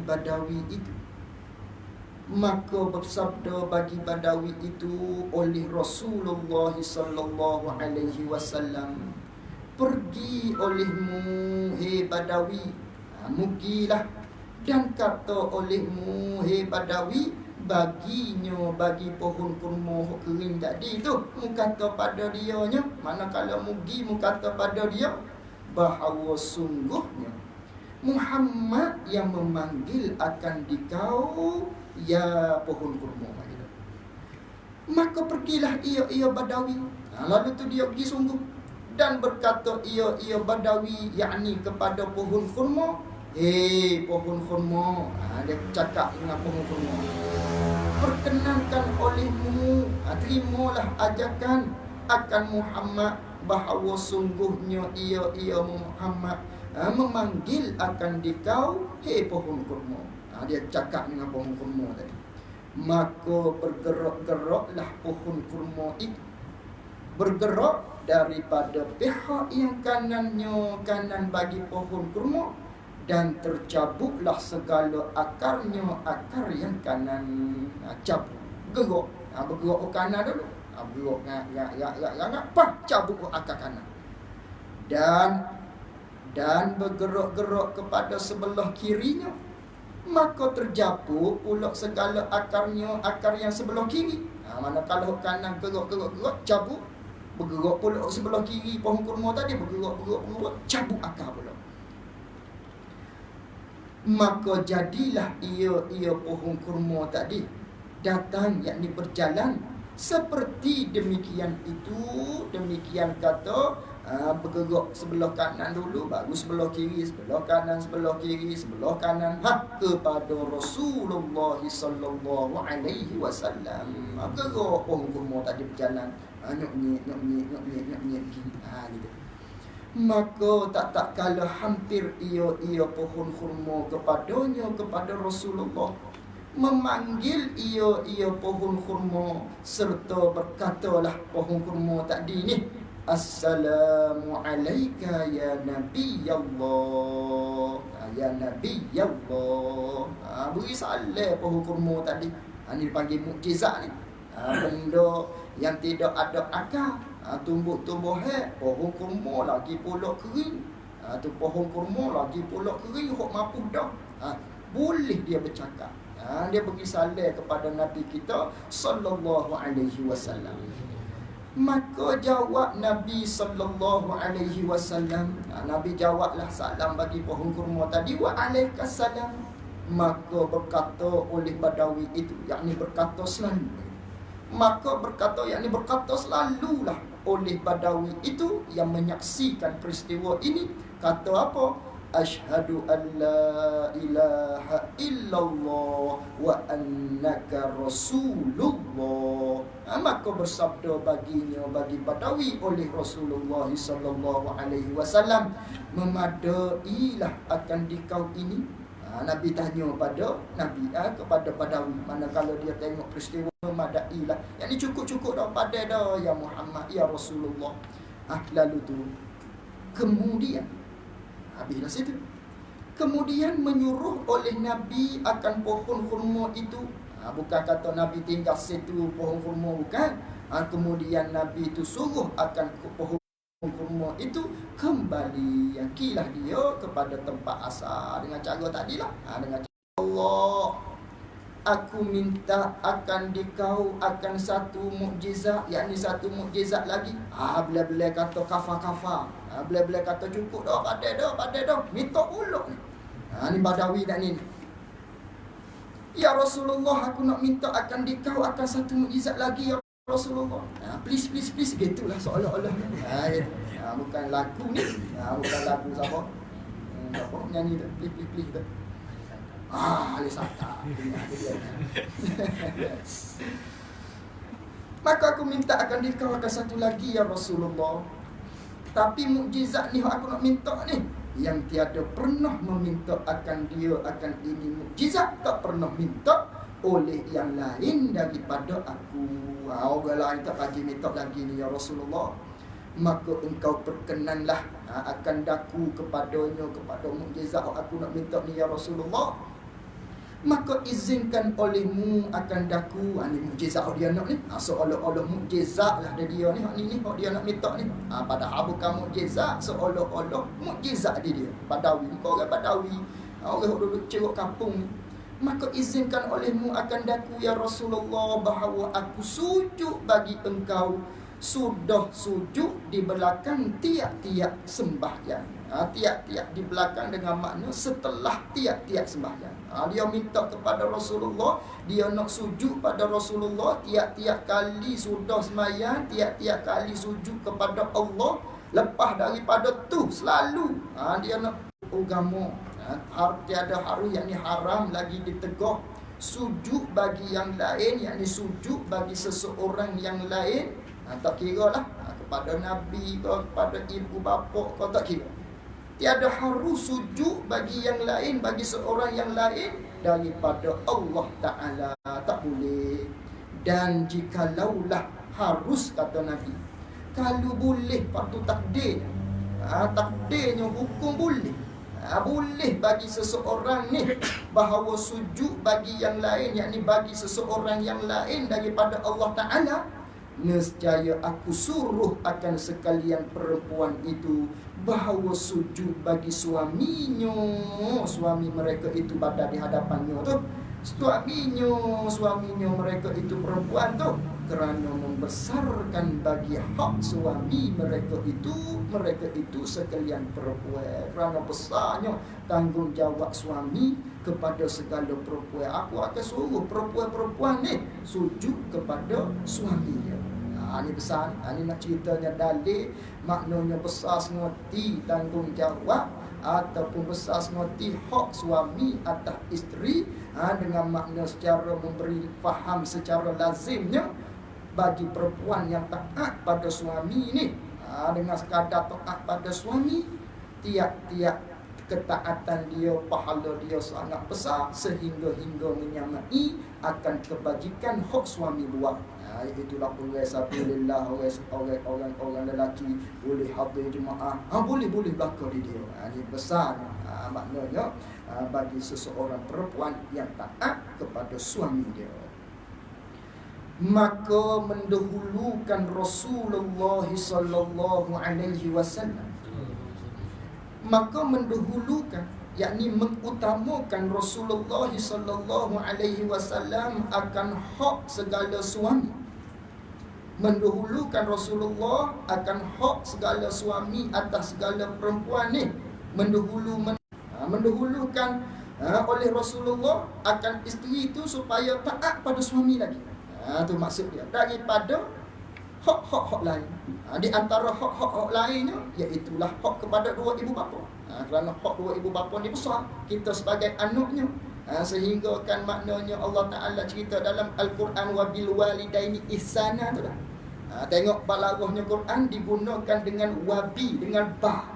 A: Badawi itu oleh Rasulullah sallallahu alaihi wasallam, pergi olehmu hei Badawi, mugilah, dan kata olehmu hei Badawi, bagi pohon kurma kering tadi tu, mu kata pada dianya, manakala mugi mu kata pada dia bahawa sungguhnya Muhammad yang memanggil akan dikau ya pohon kurma. Maka pergilah ia Badawi. Lalu tu dia pergi sungguh dan berkata ia Badawi, yakni kepada pohon kurma, pohon kurma. Dia cakap dengan pohon kurma, perkenankan olehmu, terimalah ajakan akan Muhammad bahawa sungguhnya ia Muhammad memanggil akan dikau pohon kurma. Dia cakap dengan pohon kurma tadi. Maka bergerak-geraklah pohon kurma itu, bergerak daripada pihak yang kanannya, kanan bagi pohon kurma, dan tercabutlah segala akarnya, akar yang kanan cabut. Bergerak ke kanan dulu, bergerak cabut akar kanan. Dan bergerak-gerak kepada sebelah kirinya, maka terjapuk pula segala akarnya, akar yang sebelah kiri. Manakala kanan gerak cabut, bergerak pula sebelah kiri pohon kurma tadi, bergerak cabut akar pula. Maka jadilah ia pohon kurma tadi datang, yakni berjalan seperti demikian itu, demikian kata. Bergerak sebelah kanan dulu, baru sebelah kiri, sebelah kanan, sebelah kiri, sebelah kanan, kepada Rasulullah sallallahu alaihi wasallam. Bergerak pohon kurma tadi berjalan, nyok-nyek gitu. Maka tak kala hampir ia pohon kurma kepadanya, kepada Rasulullah, memanggil ia pohon kurma, serta berkatalah pohon kurma tadi ni, Assalamu alayka ya Nabi Allah. Ya Nabi Allah. Beri salam pohon kurma tadi. Ini dipanggil mukjizat ni. Benda yang tidak ada akar, tumbuh-tumbuh pohon kurma lagi pula kering. Tu pohon kurma lagi pula kering, hok mapuh dah. Boleh dia bercakap. Dia beri salam kepada Nabi kita sallallahu alaihi wasallam. Maka jawab Nabi sallallahu alaihi wasallam, Nabi jawablah salam bagi pohon kurma tadi, wa alaikassalam. Maka berkata oleh Badawi itu, yakni berkata selalu. Maka berkata, yakni berkata selalulah oleh Badawi itu yang menyaksikan peristiwa ini, kata apa? Asyhadu an la ilaha illallah wa annaka rasulullah. Maka bersabda baginya, bagi Badawi oleh Rasulullah sallallahu alaihi wasallam, memadailah akan dikau ini. Nabi tanya pada Nabi kepada Badawi, manakala dia tengok peristiwa, memadailah, yang ni cukup-cukup dah, padai dah ya Muhammad, ya Rasulullah. Lalu tu kemudian habislah situ. kemudian menyuruh oleh Nabi akan pohon kurma itu. Bukan kata Nabi tinggal situ pohon kurma, bukan. Kemudian Nabi itu suruh akan pohon kurma itu kembali, yang kilah dia kepada tempat asal dengan cara tadilah, dengan cara Allah, aku minta akan dikau akan satu mukjizat, yakni satu mukjizat lagi. Bila-bila kata kafa-kafa, bila-bila kata cukup dah, padai dah, minta uluk ni. Ni Badawi dah ni. Ya Rasulullah, aku nak minta akan dikau akan satu mukjizat lagi ya Rasulullah. Please gitulah seolah-olah. Bukan lagu ni. Bukan lagu siapa? Siapa nyanyi tu? Please tu. Ali Sata. Maka aku minta akan dikau akan satu lagi ya Rasulullah. Tapi mukjizat ni aku nak minta ni, yang tiada pernah meminta akan dia akan ini mukjizat, tak pernah minta oleh yang lain daripada aku. Orang lain tak lagi minta lagi ni ya Rasulullah. Maka engkau perkenanlah akan daku kepadanya, kepada mukjizat aku nak minta ni ya Rasulullah. Maka izinkan olehmu akan daku. Ni mukjizat dia nak ni. Seolah-olah mukjizat lah dia ni. Ni dia nak minta ni. Padahal bukan mukjizat, seolah-olah mukjizat dia. Badawi, kau orang Badawi, orang duduk ceruk kampung ni. Maka izinkan olehmu akan daku ya Rasulullah, bahawa aku sujud bagi engkau. Sudah sujud di belakang tiap-tiap sembahyang. Tiap-tiap di belakang dengan makna setelah tiap-tiap sembahyang. Dia minta kepada Rasulullah, dia nak sujud pada Rasulullah tiap-tiap kali sudah sembahyang, tiap-tiap kali sujud kepada Allah. Lepas daripada tu selalu dia nak agama. Tiada harus, yakni haram lagi ditegur sujud bagi yang lain, yakni sujud bagi seseorang yang lain. Tak kira lah kepada Nabi ke, kepada ibu bapa ke, tak kira. Tiada harus sujud bagi yang lain, bagi seorang yang lain daripada Allah Ta'ala. Tak boleh. Dan jikalaulah harus, kata Nabi, kalau boleh patut takdir. Takdirnya hukum boleh. Boleh bagi seseorang ni bahawa sujud bagi yang lain, yakni bagi seseorang yang lain daripada Allah Ta'ala, nescaya aku suruh akan sekalian perempuan itu bahawa sujud bagi suaminya. Suami mereka itu pada di hadapannya tu, suaminya mereka itu perempuan tu, kerana membesarkan bagi hak suami mereka itu sekalian perempuan. Kerana besarnya tanggungjawab suami kepada segala perempuan, aku akan suruh perempuan-perempuan ni sujud kepada suaminya. Ini besar. Ini nak ceritanya dalil, maknanya besar sengerti tanggungjawab ataupun besar sengerti hak suami atas isteri, dengan makna secara memberi faham secara lazimnya bagi perempuan yang taat pada suami ni, dengan sekadar taat pada suami, tiap-tiap ketaatan dia, pahala dia sangat besar sehingga menyamai akan kebajikan hak suami buat. Itulah orang sabilillah, orang lelaki boleh hadir jemaah, boleh belaka di dia. Ini besar maknanya bagi seseorang perempuan yang taat kepada suami dia. Maka mendahulukan Rasulullah sallallahu alaihi wasallam, maka mendahulukan, yakni mengutamakan Rasulullah sallallahu alaihi wasallam akan hak segala suami. Mendahulukan Rasulullah akan hak segala suami atas segala perempuan ni. Mendahulukan oleh Rasulullah akan isteri itu supaya taat pada suami lagi. Itu maksud dia. Daripada hak-hak lain. Di antara hak-hak lainnya, iaitulah hak kepada dua ibu bapa. Kerana hak dua ibu bapa ni besar, kita sebagai anaknya. Sehingga kan maknanya Allah Ta'ala cerita dalam Al-Quran, wa bil walidaini ihsana tu dah. Tengok balaghahnya Quran digunakan dengan wabi, dengan ba.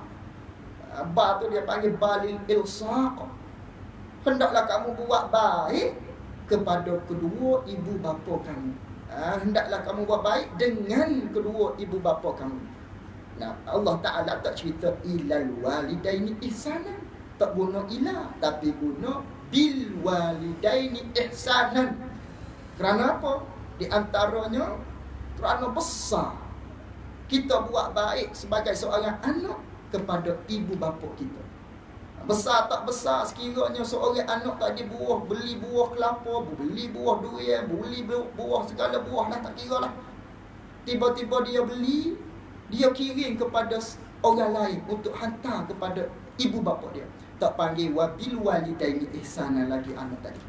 A: Ba tu dia panggil balil ilsaq. Hendaklah kamu buat baik kepada kedua ibu bapa kamu. Hendaklah kamu buat baik dengan kedua ibu bapa kamu. Nah, Allah Ta'ala tak cerita ilal walidaini ihsana. tak guna ila, tapi guna bil walidaini ihsanan. Kerana apa? Di antaranya kerana besar kita buat baik sebagai seorang anak kepada ibu bapa kita. Besar tak besar sekiranya seorang anak tadi beli buah kelapa, beli buah durian, beli buah segala buah lah, tak kira lah. Tiba-tiba dia beli, dia kirim kepada orang lain untuk hantar kepada ibu bapa dia. Tak panggil wabil walidaini ihsanan lagi anak tadi.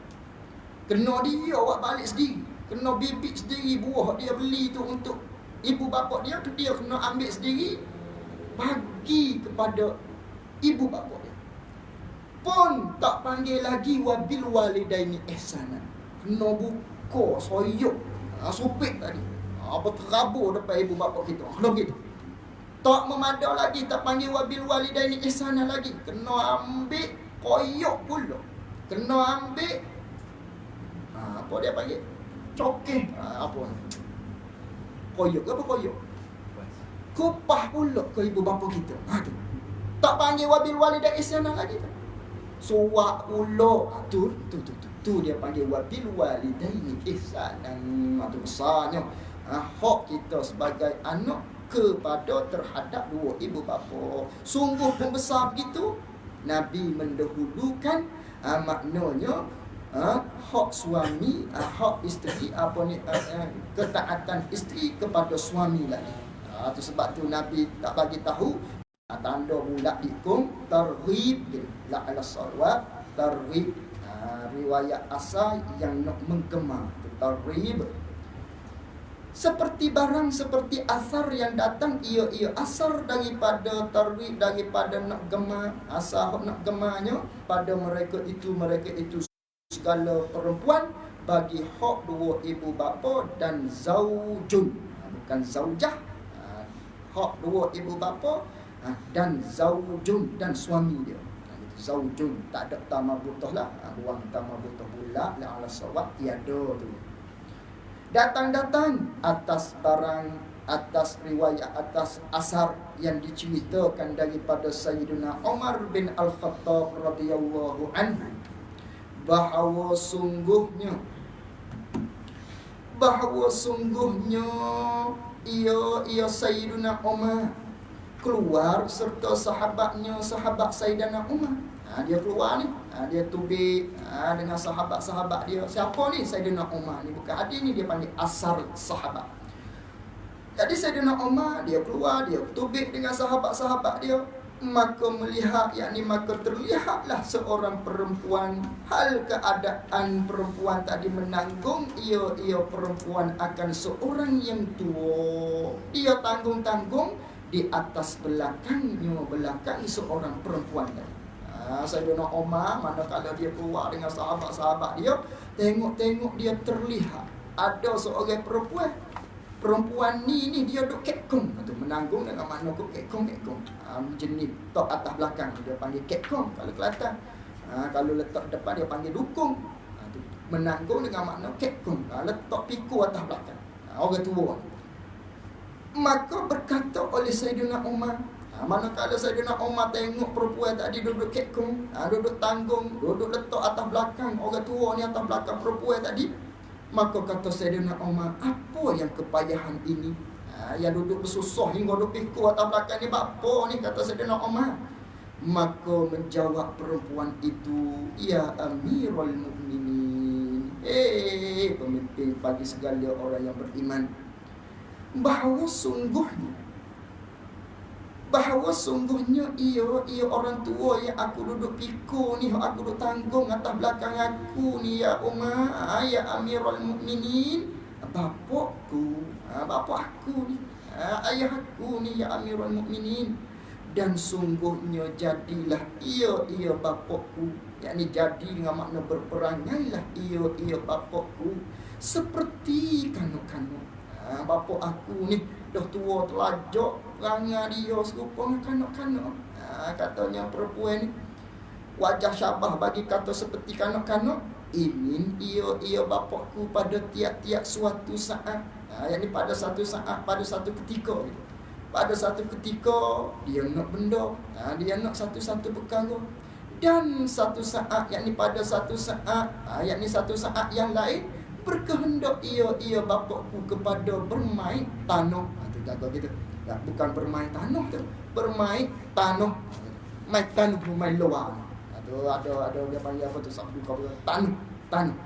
A: Kena dia buat balik sendiri. Kena bibit sendiri buah dia beli tu untuk ibu bapa dia, dia kena ambil sendiri bagi kepada ibu bapa dia. Pun tak panggil lagi wabil walidaini ihsanan. Kena buka soyok supit tadi. Apa terabur depan ibu bapa kita. Kena gitu. Tak memada lagi, tak panggil wabil walidaini ihsanan lagi. Kena ambil koyok pula. Kena ambil apa dia panggil? Cokeh. Apa? Koyok apa koyok? Kupah pula ke ibu bapa kita. Tu. Tak panggil wabil walidaini ihsanan lagi tu. Suak pula. Tu dia panggil wabil walidaini ihsanan. Tu besarnya. Hak kita sebagai anak kepada terhadap dua ibu bapa. Sungguh pun besar begitu. Nabi mendahulukan maknanya hak suami, hak isteri, ketaatan isteri kepada suami lagi. Itu sebab tu Nabi tak bagi tahu tanda bulat ikung targhib la ala salawat targhib, riwayat asal yang nak menggema targhib. Seperti barang seperti asar yang datang, ia asar daripada targhib, daripada nak gema, asar nak gemanya pada mereka itu segala perempuan bagi hak dua ibu bapa dan zaujun, bukan zaujah, hak dua ibu bapa dan zaujun dan suami dia. Zaujun tak ada tamabutah lah, buang tamabutah pula la ala sawab tiada tu. Datang-datang atas barang, atas riwayat, atas asar yang diceritakan daripada Sayyidina Umar bin Al-Khattab radhiyallahu anhu bahawa sungguhnya ia Sayyidina Umar keluar serta sahabatnya, sahabat Sayyidina Umar. Dia keluar ni, dia tubik dengan sahabat-sahabat dia. Siapa ni? Sayyidina Umar ni. Bukan hadis ni, dia panggil asar sahabat. Jadi Sayyidina Umar dia keluar, dia tubik dengan sahabat-sahabat dia. Maka maka terlihatlah seorang perempuan. Hal keadaan perempuan tadi menanggung ia perempuan akan seorang yang tua. Dia tanggung-tanggung di atas belakang seorang perempuan tadi. Sayyidina Umar manakala dia keluar dengan sahabat-sahabat dia, tengok dia terlihat ada seorang perempuan. Perempuan ni dia duk kekong tu, menanggung dengan makna kok kekong. Jenis tok atas belakang dia panggil kekong kalau Kelantan. Kalau letak depan dia panggil dukung. Tu menanggung dengan makna kekong. Letak pikul atas belakang. Orang tua. Maka berkata oleh Sayyidina Umar, manakala Sayyidina Umar tengok perempuan tadi duduk kekong, duduk tanggung, duduk letak atas belakang orang tua ni, atas belakang perempuan tadi, maka kata Sayyidina Umar, apa yang kepayahan ini? Yang duduk bersusah hingga duduk pikul atas belakang ni, apa ni? Kata Sayyidina Umar. Maka menjawab perempuan itu, ya Amirul Mukminin, pemimpin bagi segala orang yang beriman, bahawa sungguhnya ia orang tua yang aku duduk pikul ni, aku duduk tanggung atas belakang aku ni, ya Umar, ya Amirul Mukminin, bapak aku ni, ayah aku ni, ya Amirul Mukminin. Dan sungguhnya jadilah ia bapakku, yakni jadi dengan makna berperangailah ia bapakku seperti kanak-kanak. Bapak aku ni dah tua telajak, perangai dia serupa dengan kanak-kanak. Katanya perempuan ni wajah syabah bagi kata seperti kanak-kanak. Ingin ia bapakku pada tiap-tiap suatu saat, yakni pada satu saat, pada satu ketika. Pada satu ketika dia nak benda, dia nak satu-satu perkara. Dan satu saat, yakni pada satu saat, yakni satu saat yang lain, berkehendak ia bapakku kepada bermain tanah. Itu jaga gitu. Ya, bukan bermain tanah tu, bermain tanah. Main tanah, main luar. Ada dia panggil apa tu, sabdu kau tanah.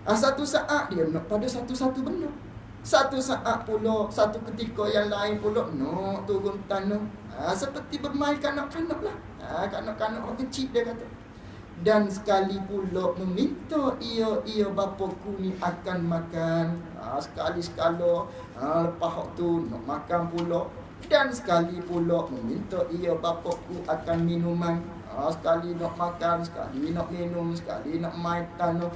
A: Satu saat dia nak pada satu-satu benda. Satu saat pula, satu ketika yang lain pula nak turun tanah. Seperti bermain kanak-kanak lah. Kanak-kanak orang kecil dia kata. Dan sekali pula meminta ia bapaku ni akan makan. Sekali-sekala lepas tu nak makan pula. Dan sekali pula meminta ia bapaku akan minuman. Sekali nak makan, sekali nak minum, sekali nak main tanah,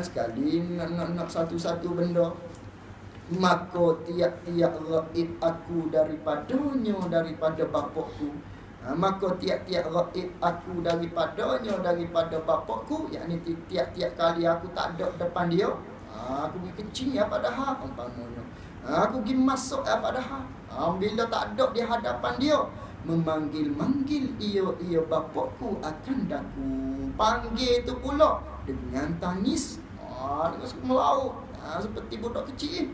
A: sekali nak satu-satu benda. Maka tiap-tiap raib aku daripada bapakku. Maka tiap-tiap raib aku daripada bapakku, yakni tiap-tiap kali aku tak ada depan dia, aku pergi kecil padahal umpamanya, aku pergi masuk padahal, bila tak ada di hadapan dia, memanggil-manggil ia bapakku akan daku. Panggil tu pula dengan tangis, dengan melaut. Seperti budak kecil.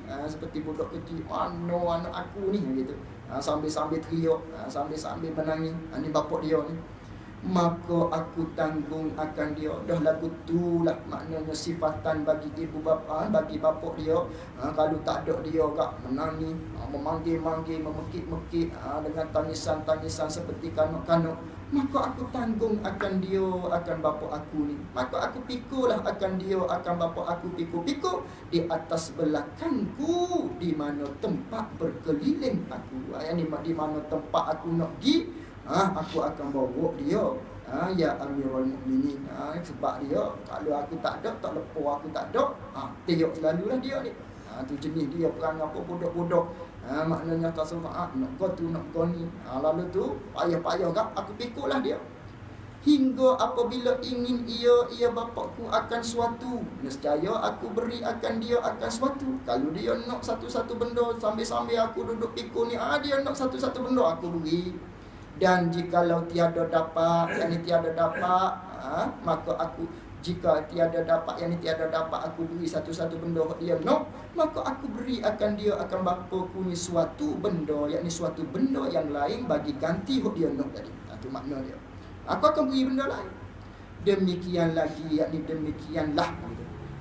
A: Mana anak aku ni gitu. Sambil-sambil teriak, sambil-sambil menangis. Ni bapak dia ni. Maka aku tanggung akan dia. Dah lagu tu lah maknanya sifatan bagi ibu bapa, bagi bapak dia. Kalau tak ada dia kak menangis, memanggil-manggil, memekik-mekik dengan tangisan-tangisan seperti kanak-kanak. Maka aku tanggung akan dia, akan bapa aku ni. Maka aku pikulah akan dia, akan bapa aku piku-piku di atas belakangku, di mana tempat berkeliling aku. Yang di mana tempat aku nak pergi, aku akan bawa dia. Ya Amirul Mukminin. Sebab dia, kalau aku tak ada, tak lepas aku tak ada, tengok selalulah dia ni. Tu jenis dia perang apa budak-budak. Maknanya tak sempat nak kau tu, nak kau ni. Lalu tu payah-payah gak aku pikulah dia. Hingga apabila ingin ia bapakku akan suatu, nescaya aku beri akan dia akan suatu. Kalau dia nak satu-satu benda sambil-sambil aku duduk pikul ni, dia nak satu-satu benda aku beri. Dan jikalau tiada dapat, maka aku, jika tiada dapat aku beri satu-satu benda dia nak, maka aku beri akan dia, akan bapaku ni suatu benda, yakni suatu benda yang lain bagi ganti hok dia nak tadi. Itu makna dia. Aku akan beri benda lain. Demikian lagi, yakni demikianlah.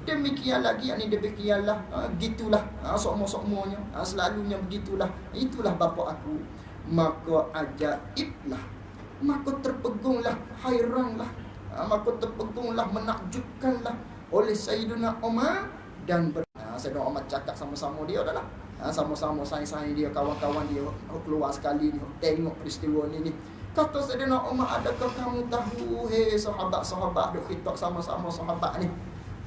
A: Demikian lagi, yakni demikianlah. Gitulah. Sokmo-sokmonya. Selalunya begitulah. Itulah bapa aku. Maka ajaiblah. Maka terpegunglah, hairanlah. Maka terpegunglah, menakjubkanlah oleh Sayyidina Umar. Dan Sayyidina Umar cakap sama-sama dia adalah sama-sama saing-saing dia, kawan-kawan dia keluar sekali ni, tengok peristiwa ni. Kata Sayyidina Umar, adakah kamu tahu, hei sahabat-sahabat, duk khitab sama-sama sahabat ni,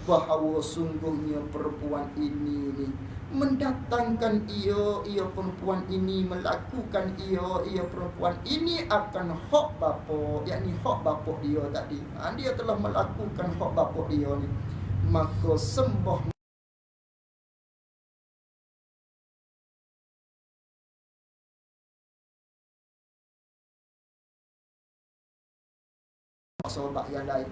A: bahawa sungguhnya perempuan ini ni mendatangkan ia perempuan ini, melakukan ia perempuan ini akan hak bapa, yakni hak bapa dia tadi. Dia telah melakukan hak bapa dia ni. Maka sembah sahabat yang lain.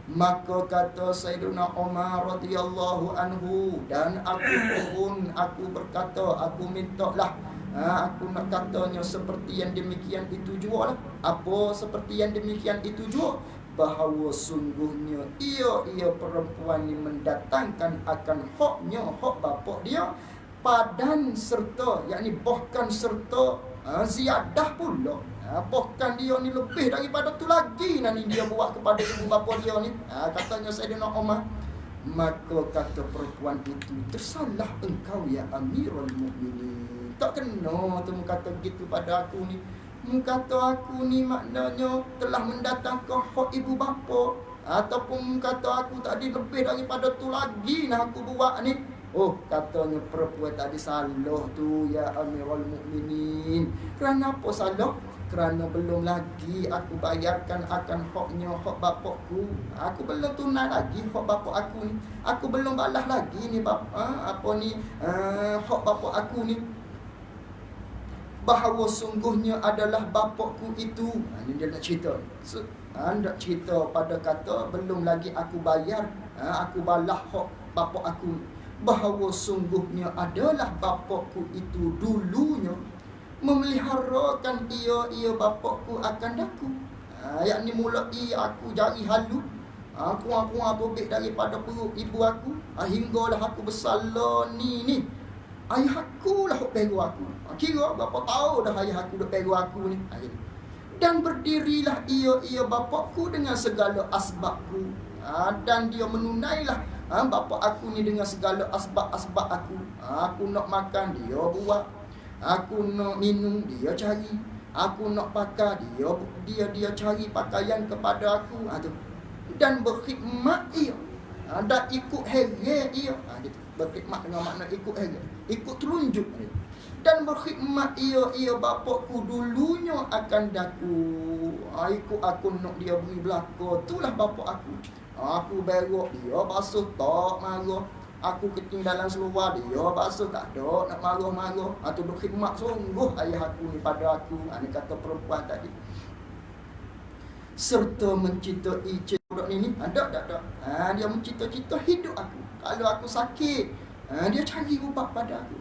A: Maka kata Sayyidina Umar radhiyallahu anhu, dan aku berkata, aku mintalah, aku nak katanya seperti yang demikian itu juga lah. Apa seperti yang demikian itu juga? Bahawa sungguhnya ia perempuan yang mendatangkan akan haknya, hak bapak dia, padan serta, yakni bahkan serta ziyadah pula. Bahkan dia ni lebih daripada tu lagi nanti dia buat kepada ibu bapa dia ni. Katanya Sayyidina Umar. Maka kata perempuan itu, tersalah engkau ya Amirul Mukminin. Tak kena tu kata gitu pada aku ni. Kata aku ni maknanya telah mendatangkan hak ibu bapa. Ataupun kata aku tadi lebih daripada tu lagi nak aku buat ni. Oh, katanya perempuan tadi salah tu ya Amirul Mukminin. Kerana apa salah? Kerana belum lagi aku bayarkan akan haknya, hak bapakku. Aku belum tunai lagi hak bapak aku ni. Aku belum balas lagi ni hak bapak aku ni. Bahawa sungguhnya adalah bapakku itu. Ini dia nak cerita. Ndak cerita pada kata belum lagi aku bayar, aku balah hak bapak aku, bahawa sungguhnya adalah bapakku itu dulunya memeliharakan ia bapakku akan daku. Yakni mulai aku jari halu, aku bobek daripada perut ibu aku, hinggalah aku besar ni. Ayah aku lah hok peru aku. Kira berapa tahun dah ayah aku duk peru aku ni. Dan berdirilah ia bapakku dengan segala asbabku. Dan dia menunailah bapak aku ni dengan segala asbab-asbab aku. Aku nak makan, dia buat. Aku nak minum, dia cari. Aku nak pakai, dia cari pakaian kepada aku. Dan berkhidmat ia. Dan ikut heret ia. Berkhidmat dengan makna ikut heret, ikut telunjuk. Dan berkhidmat ia bapakku dulunya akan daku. Ikut aku nak dia beri belaka, itulah bapak aku. Aku berok, dia basuh tak marah. Aku keting dalam seluar, dia basuh tak ada nak marah-marah. Tu berkhidmat sungguh ayah aku ni pada aku. Ni kata perempuan tadi. Serta mencintai budak ni ada. Dia mencita-cita hidup aku. Kalau aku sakit, dia cari ubat pada aku.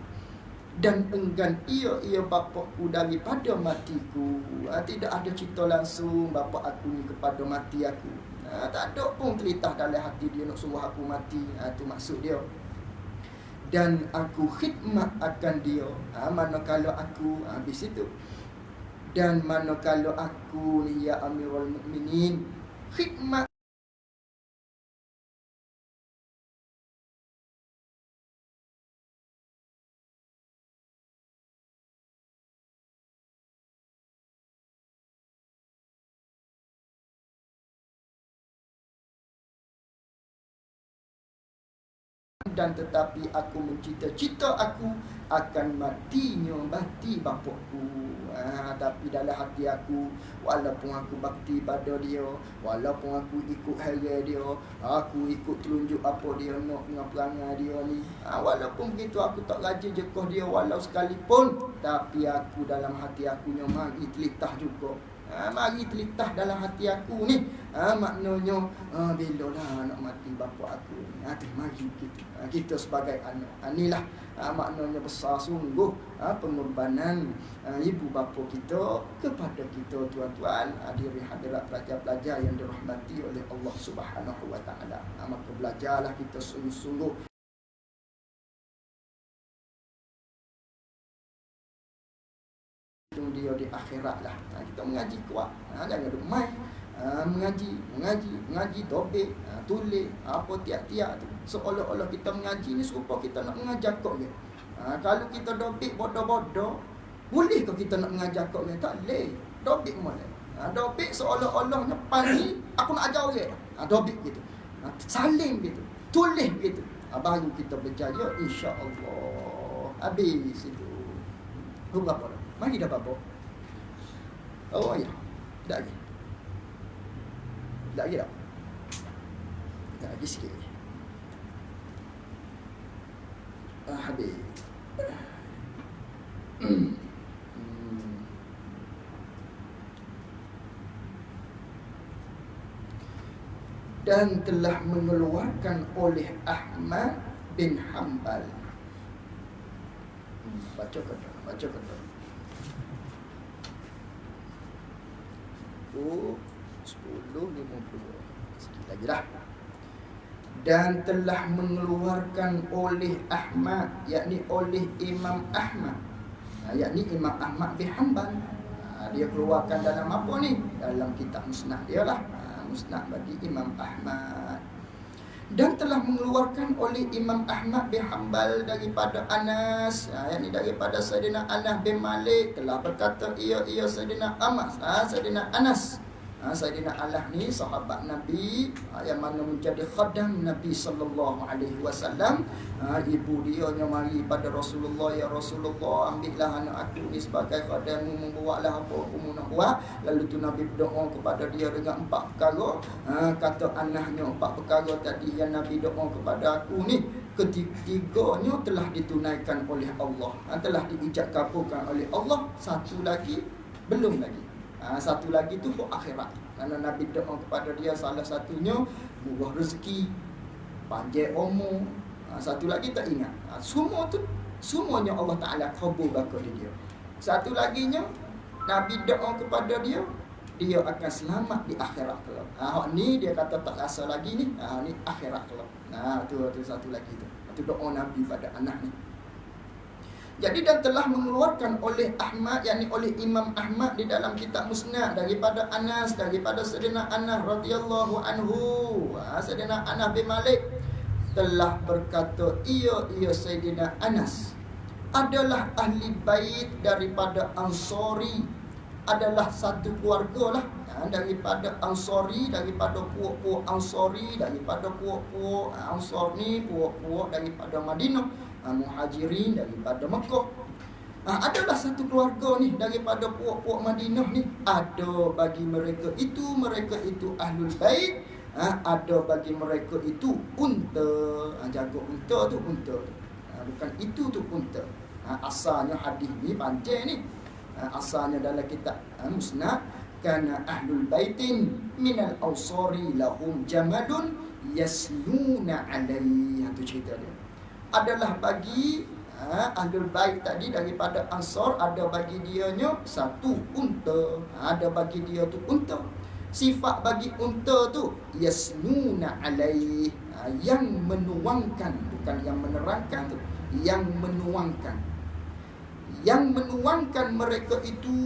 A: Dan enggan ia bapakku daripada matiku. Tidak ada cerita langsung bapak aku ni kepada mati aku. Tak ada pun telitah dalam hati dia nak suruh aku mati. Itu maksud dia. Dan aku khidmat akan dia. Manakala aku habis itu. Dan manakala aku ni ya Amirul Mukminin khidmat dan tetapi aku mencita-cita aku akan matinya bakti bapakku. Tapi dalam hati aku, walaupun aku bakti pada dia, walaupun aku ikut hara dia, aku ikut telunjuk apa dia nak dengan perangai dia ni, walaupun begitu aku tak rajin jekah dia walau sekalipun, tapi aku dalam hati aku nya mari telitah juga. Mari telitah dalam hati aku ni. Maknanya bila dah nak mati bapa aku ni, mari kita sebagai anak. Inilah maknanya besar sungguh pengorbanan ibu bapa kita kepada kita, tuan-tuan, hadirin hadirat pelajar-pelajar yang dirahmati oleh Allah Subhanahu wa taala. Maka belajarlah kita sungguh-sungguh dia di akhirat lah. Kita mengaji kuat, jangan duk main. Mengaji dobek, tulis apa tiap-tiap tu. Seolah-olah kita mengaji ni serupa kita nak mengajar kok je. Kalau kita dobek bodoh-bodoh, boleh ke kita nak mengajar kok je? Tak boleh. Dobek mana? Dobek seolah-olahnya pani aku nak ajar orang. Dobek gitu. Saling gitu. Tulis gitu. Baru kita berjaya insya-Allah. Habis itu. Berapa dah? Mari dah apa? Oh ya. Tak lagi. Tak lagi tak? Tak lagi sikit. Habis. Dan telah mengeluarkan oleh Ahmad bin Hanbal. Baca kata. 10:50 sikit lagi dah. Dan telah mengeluarkan oleh Ahmad, yakni oleh Imam Ahmad, yakni Imam Ahmad bin Hanbal. Dia keluarkan dalam apa ni? Dalam kitab Musnad dia lah. Musnad bagi Imam Ahmad. Dan telah mengeluarkan oleh Imam Ahmad bin Hanbal daripada Anas, yakni daripada Sayyidina Anas bin Malik, telah berkata ia Sayyidina Anas. Sayyidina Anas ni sahabat Nabi, yang mana menjadi khadam Nabi sallallahu alaihi wasallam. Ibu dia yang mari pada Rasulullah, ya Rasulullah, ambillah anak aku ni sebagai khadammu, membuatlah apa aku nak buat. Lalu tu Nabi berdoa kepada dia dengan 4 perkara. Kata Anasnya 4 perkara tadi yang Nabi doa kepada aku ni, ketiganya telah ditunaikan oleh Allah, telah diijab kabulkan oleh Allah. Satu lagi belum lagi. Satu lagi tu hak akhirat. Karena Nabi doa kepada dia salah satunya murah rezeki, panjang umur. Satu lagi tak ingat. Semuanya Allah Ta'ala kabul bakal dia. Satu laginya Nabi doa kepada dia, dia akan selamat di akhirat kelak. Ni dia kata tak rasa lagi ni. Ni akhirat kelak. Tu satu lagi tu. Itu doa Nabi pada anak ni. Jadi dan telah mengeluarkan oleh Ahmad, yakni oleh Imam Ahmad di dalam kitab Musnad daripada Anas, daripada Sayyidina Anas radhiyallahu anhu. Sayyidina Anas bin Malik telah berkata, ia Sayyidina Anas adalah ahli bait daripada Ansari, adalah satu keluarga lah daripada Ansari, daripada puak-puak Ansari, daripada puak-puak Ansar ni, puak-puak daripada Madinah, Muhajirin daripada Mekah. Adalah satu keluarga ni daripada puak-puak Madinah ni. Ada bagi mereka itu ahlul bait. Ada bagi mereka itu unta. Jaga unta tu unta. Bukan itu tu unta. Asalnya hadis ni panjang ni. Asalnya dalam kitab Musnad, kana ahlul baitin minal awsari lahum jamalun yasluna alaihi. Itu cerita dia. Adalah bagi ahlul bait tadi daripada Ansar, ada bagi dianya satu unta. Ada bagi dia tu unta. Sifat bagi unta tu yasnuna alaih, yang menuangkan, bukan yang menerangkan tu, yang menuangkan. Yang menuangkan mereka itu,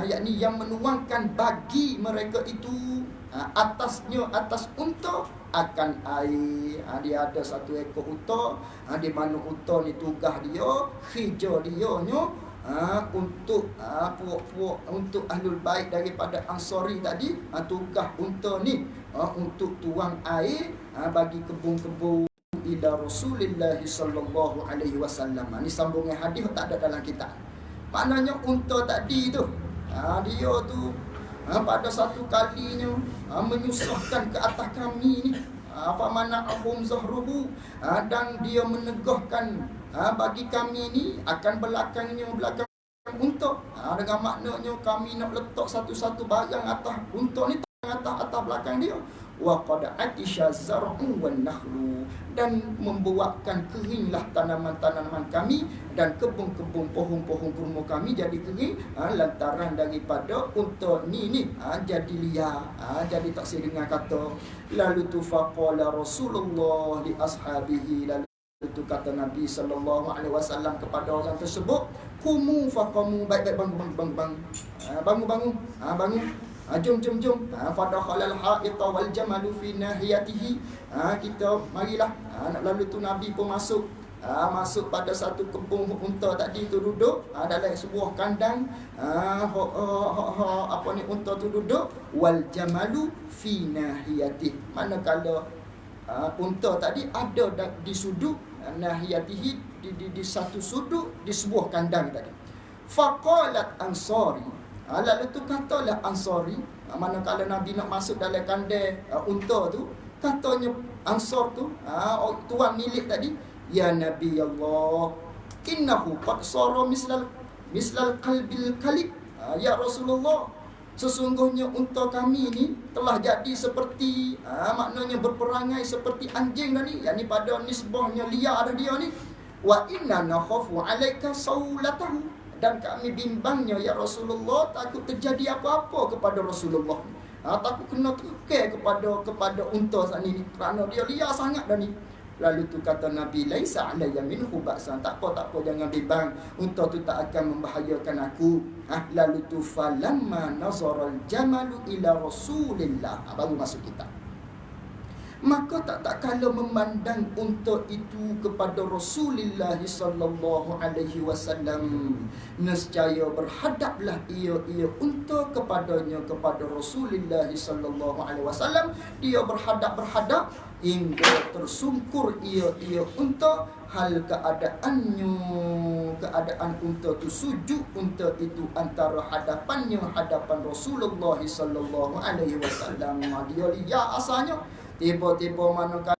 A: yakni yang menuangkan bagi mereka itu, atasnya, atas unta akan air. Dia ada satu ekor unta, di mana unta ni tugas dia, hijau dia nya, untuk puak-puak, untuk ahlul bait daripada Ansari tadi, tugas unta ni untuk tuang air bagi kebun-kebun ila Rasulillah sallallahu alaihi wasallam. Ni sambungan hadis tak ada dalam kitab. Maknanya unta tadi tu, dia tu pada satu kalinya menyusahkan ke atas kami ni, famana ahum zahruhu, dan dia menegahkan bagi kami ni akan belakang unta. Dengan maknanya kami nak letak satu-satu barang atas unta ni, atas belakang dia. Wa qad atisha zar'u wan nakhlu, dan membuatkan keringlah tanaman-tanaman kami dan kebun-kebun pohon-pohon kurma kami jadi kering, lantaran daripada unta ni jadi liar, jadi tak sedengar kata. Lalu tu faqala Rasulullah li ashabihi, lalu itu kata Nabi sallallahu alaihi wasallam kepada orang tersebut, kumu faqamu, baik-baik bangun. Jom. Fadakhalal ha'ita wal jamalu fi nahiyatihi. Kita marilah. Lalu tu Nabi pun masuk pada satu kebun unta tadi tu duduk dalam sebuah kandang. Unta tu duduk, wal jamalu fi nahiyatihi. Manakala unta tadi ada di sudut nahiyatihi, di satu sudut di sebuah kandang tadi. Faqalat Ansari, lalu tu katalah Ansari, manakala Nabi nak masuk dalam kandang unta tu, katanya Ansar tu, tuan milik tadi, ya Nabi Allah, innahu qad sara mislal qalbil kalib. Ya Rasulullah, sesungguhnya unta kami ni telah jadi seperti, maknanya berperangai seperti anjing dah ni, yakni pada nisbahnya liar dah dia ni. Wa inna nakhafu alaika saulatahu, dan kami bimbangnya ya Rasulullah, takut terjadi apa-apa kepada Rasulullah. Takut kena terkekeh kepada unta saat ni, kerana dia liar sangat dah ni. Lalu tu kata Nabi, laisa alayya minhu ba'san, tak apa, jangan bimbang, unta tu tak akan membahayakan aku. Lalu tu falamma nazara al-jamalu ila Rasulillah, baru masuk kita. Maka tak kala memandang unta itu kepada Rasulullah sallallahu alaihi wasallam, nescaya berhadaplah ia unta kepadanya, kepada Rasulullah sallallahu alaihi wasallam. Dia berhadap hingga tersungkur ia unta, hal keadaan unta tu sujud, unta itu antara hadapan Rasulullah sallallahu alaihi wasallam. Dia lihat asalnya, tiba-tiba manakala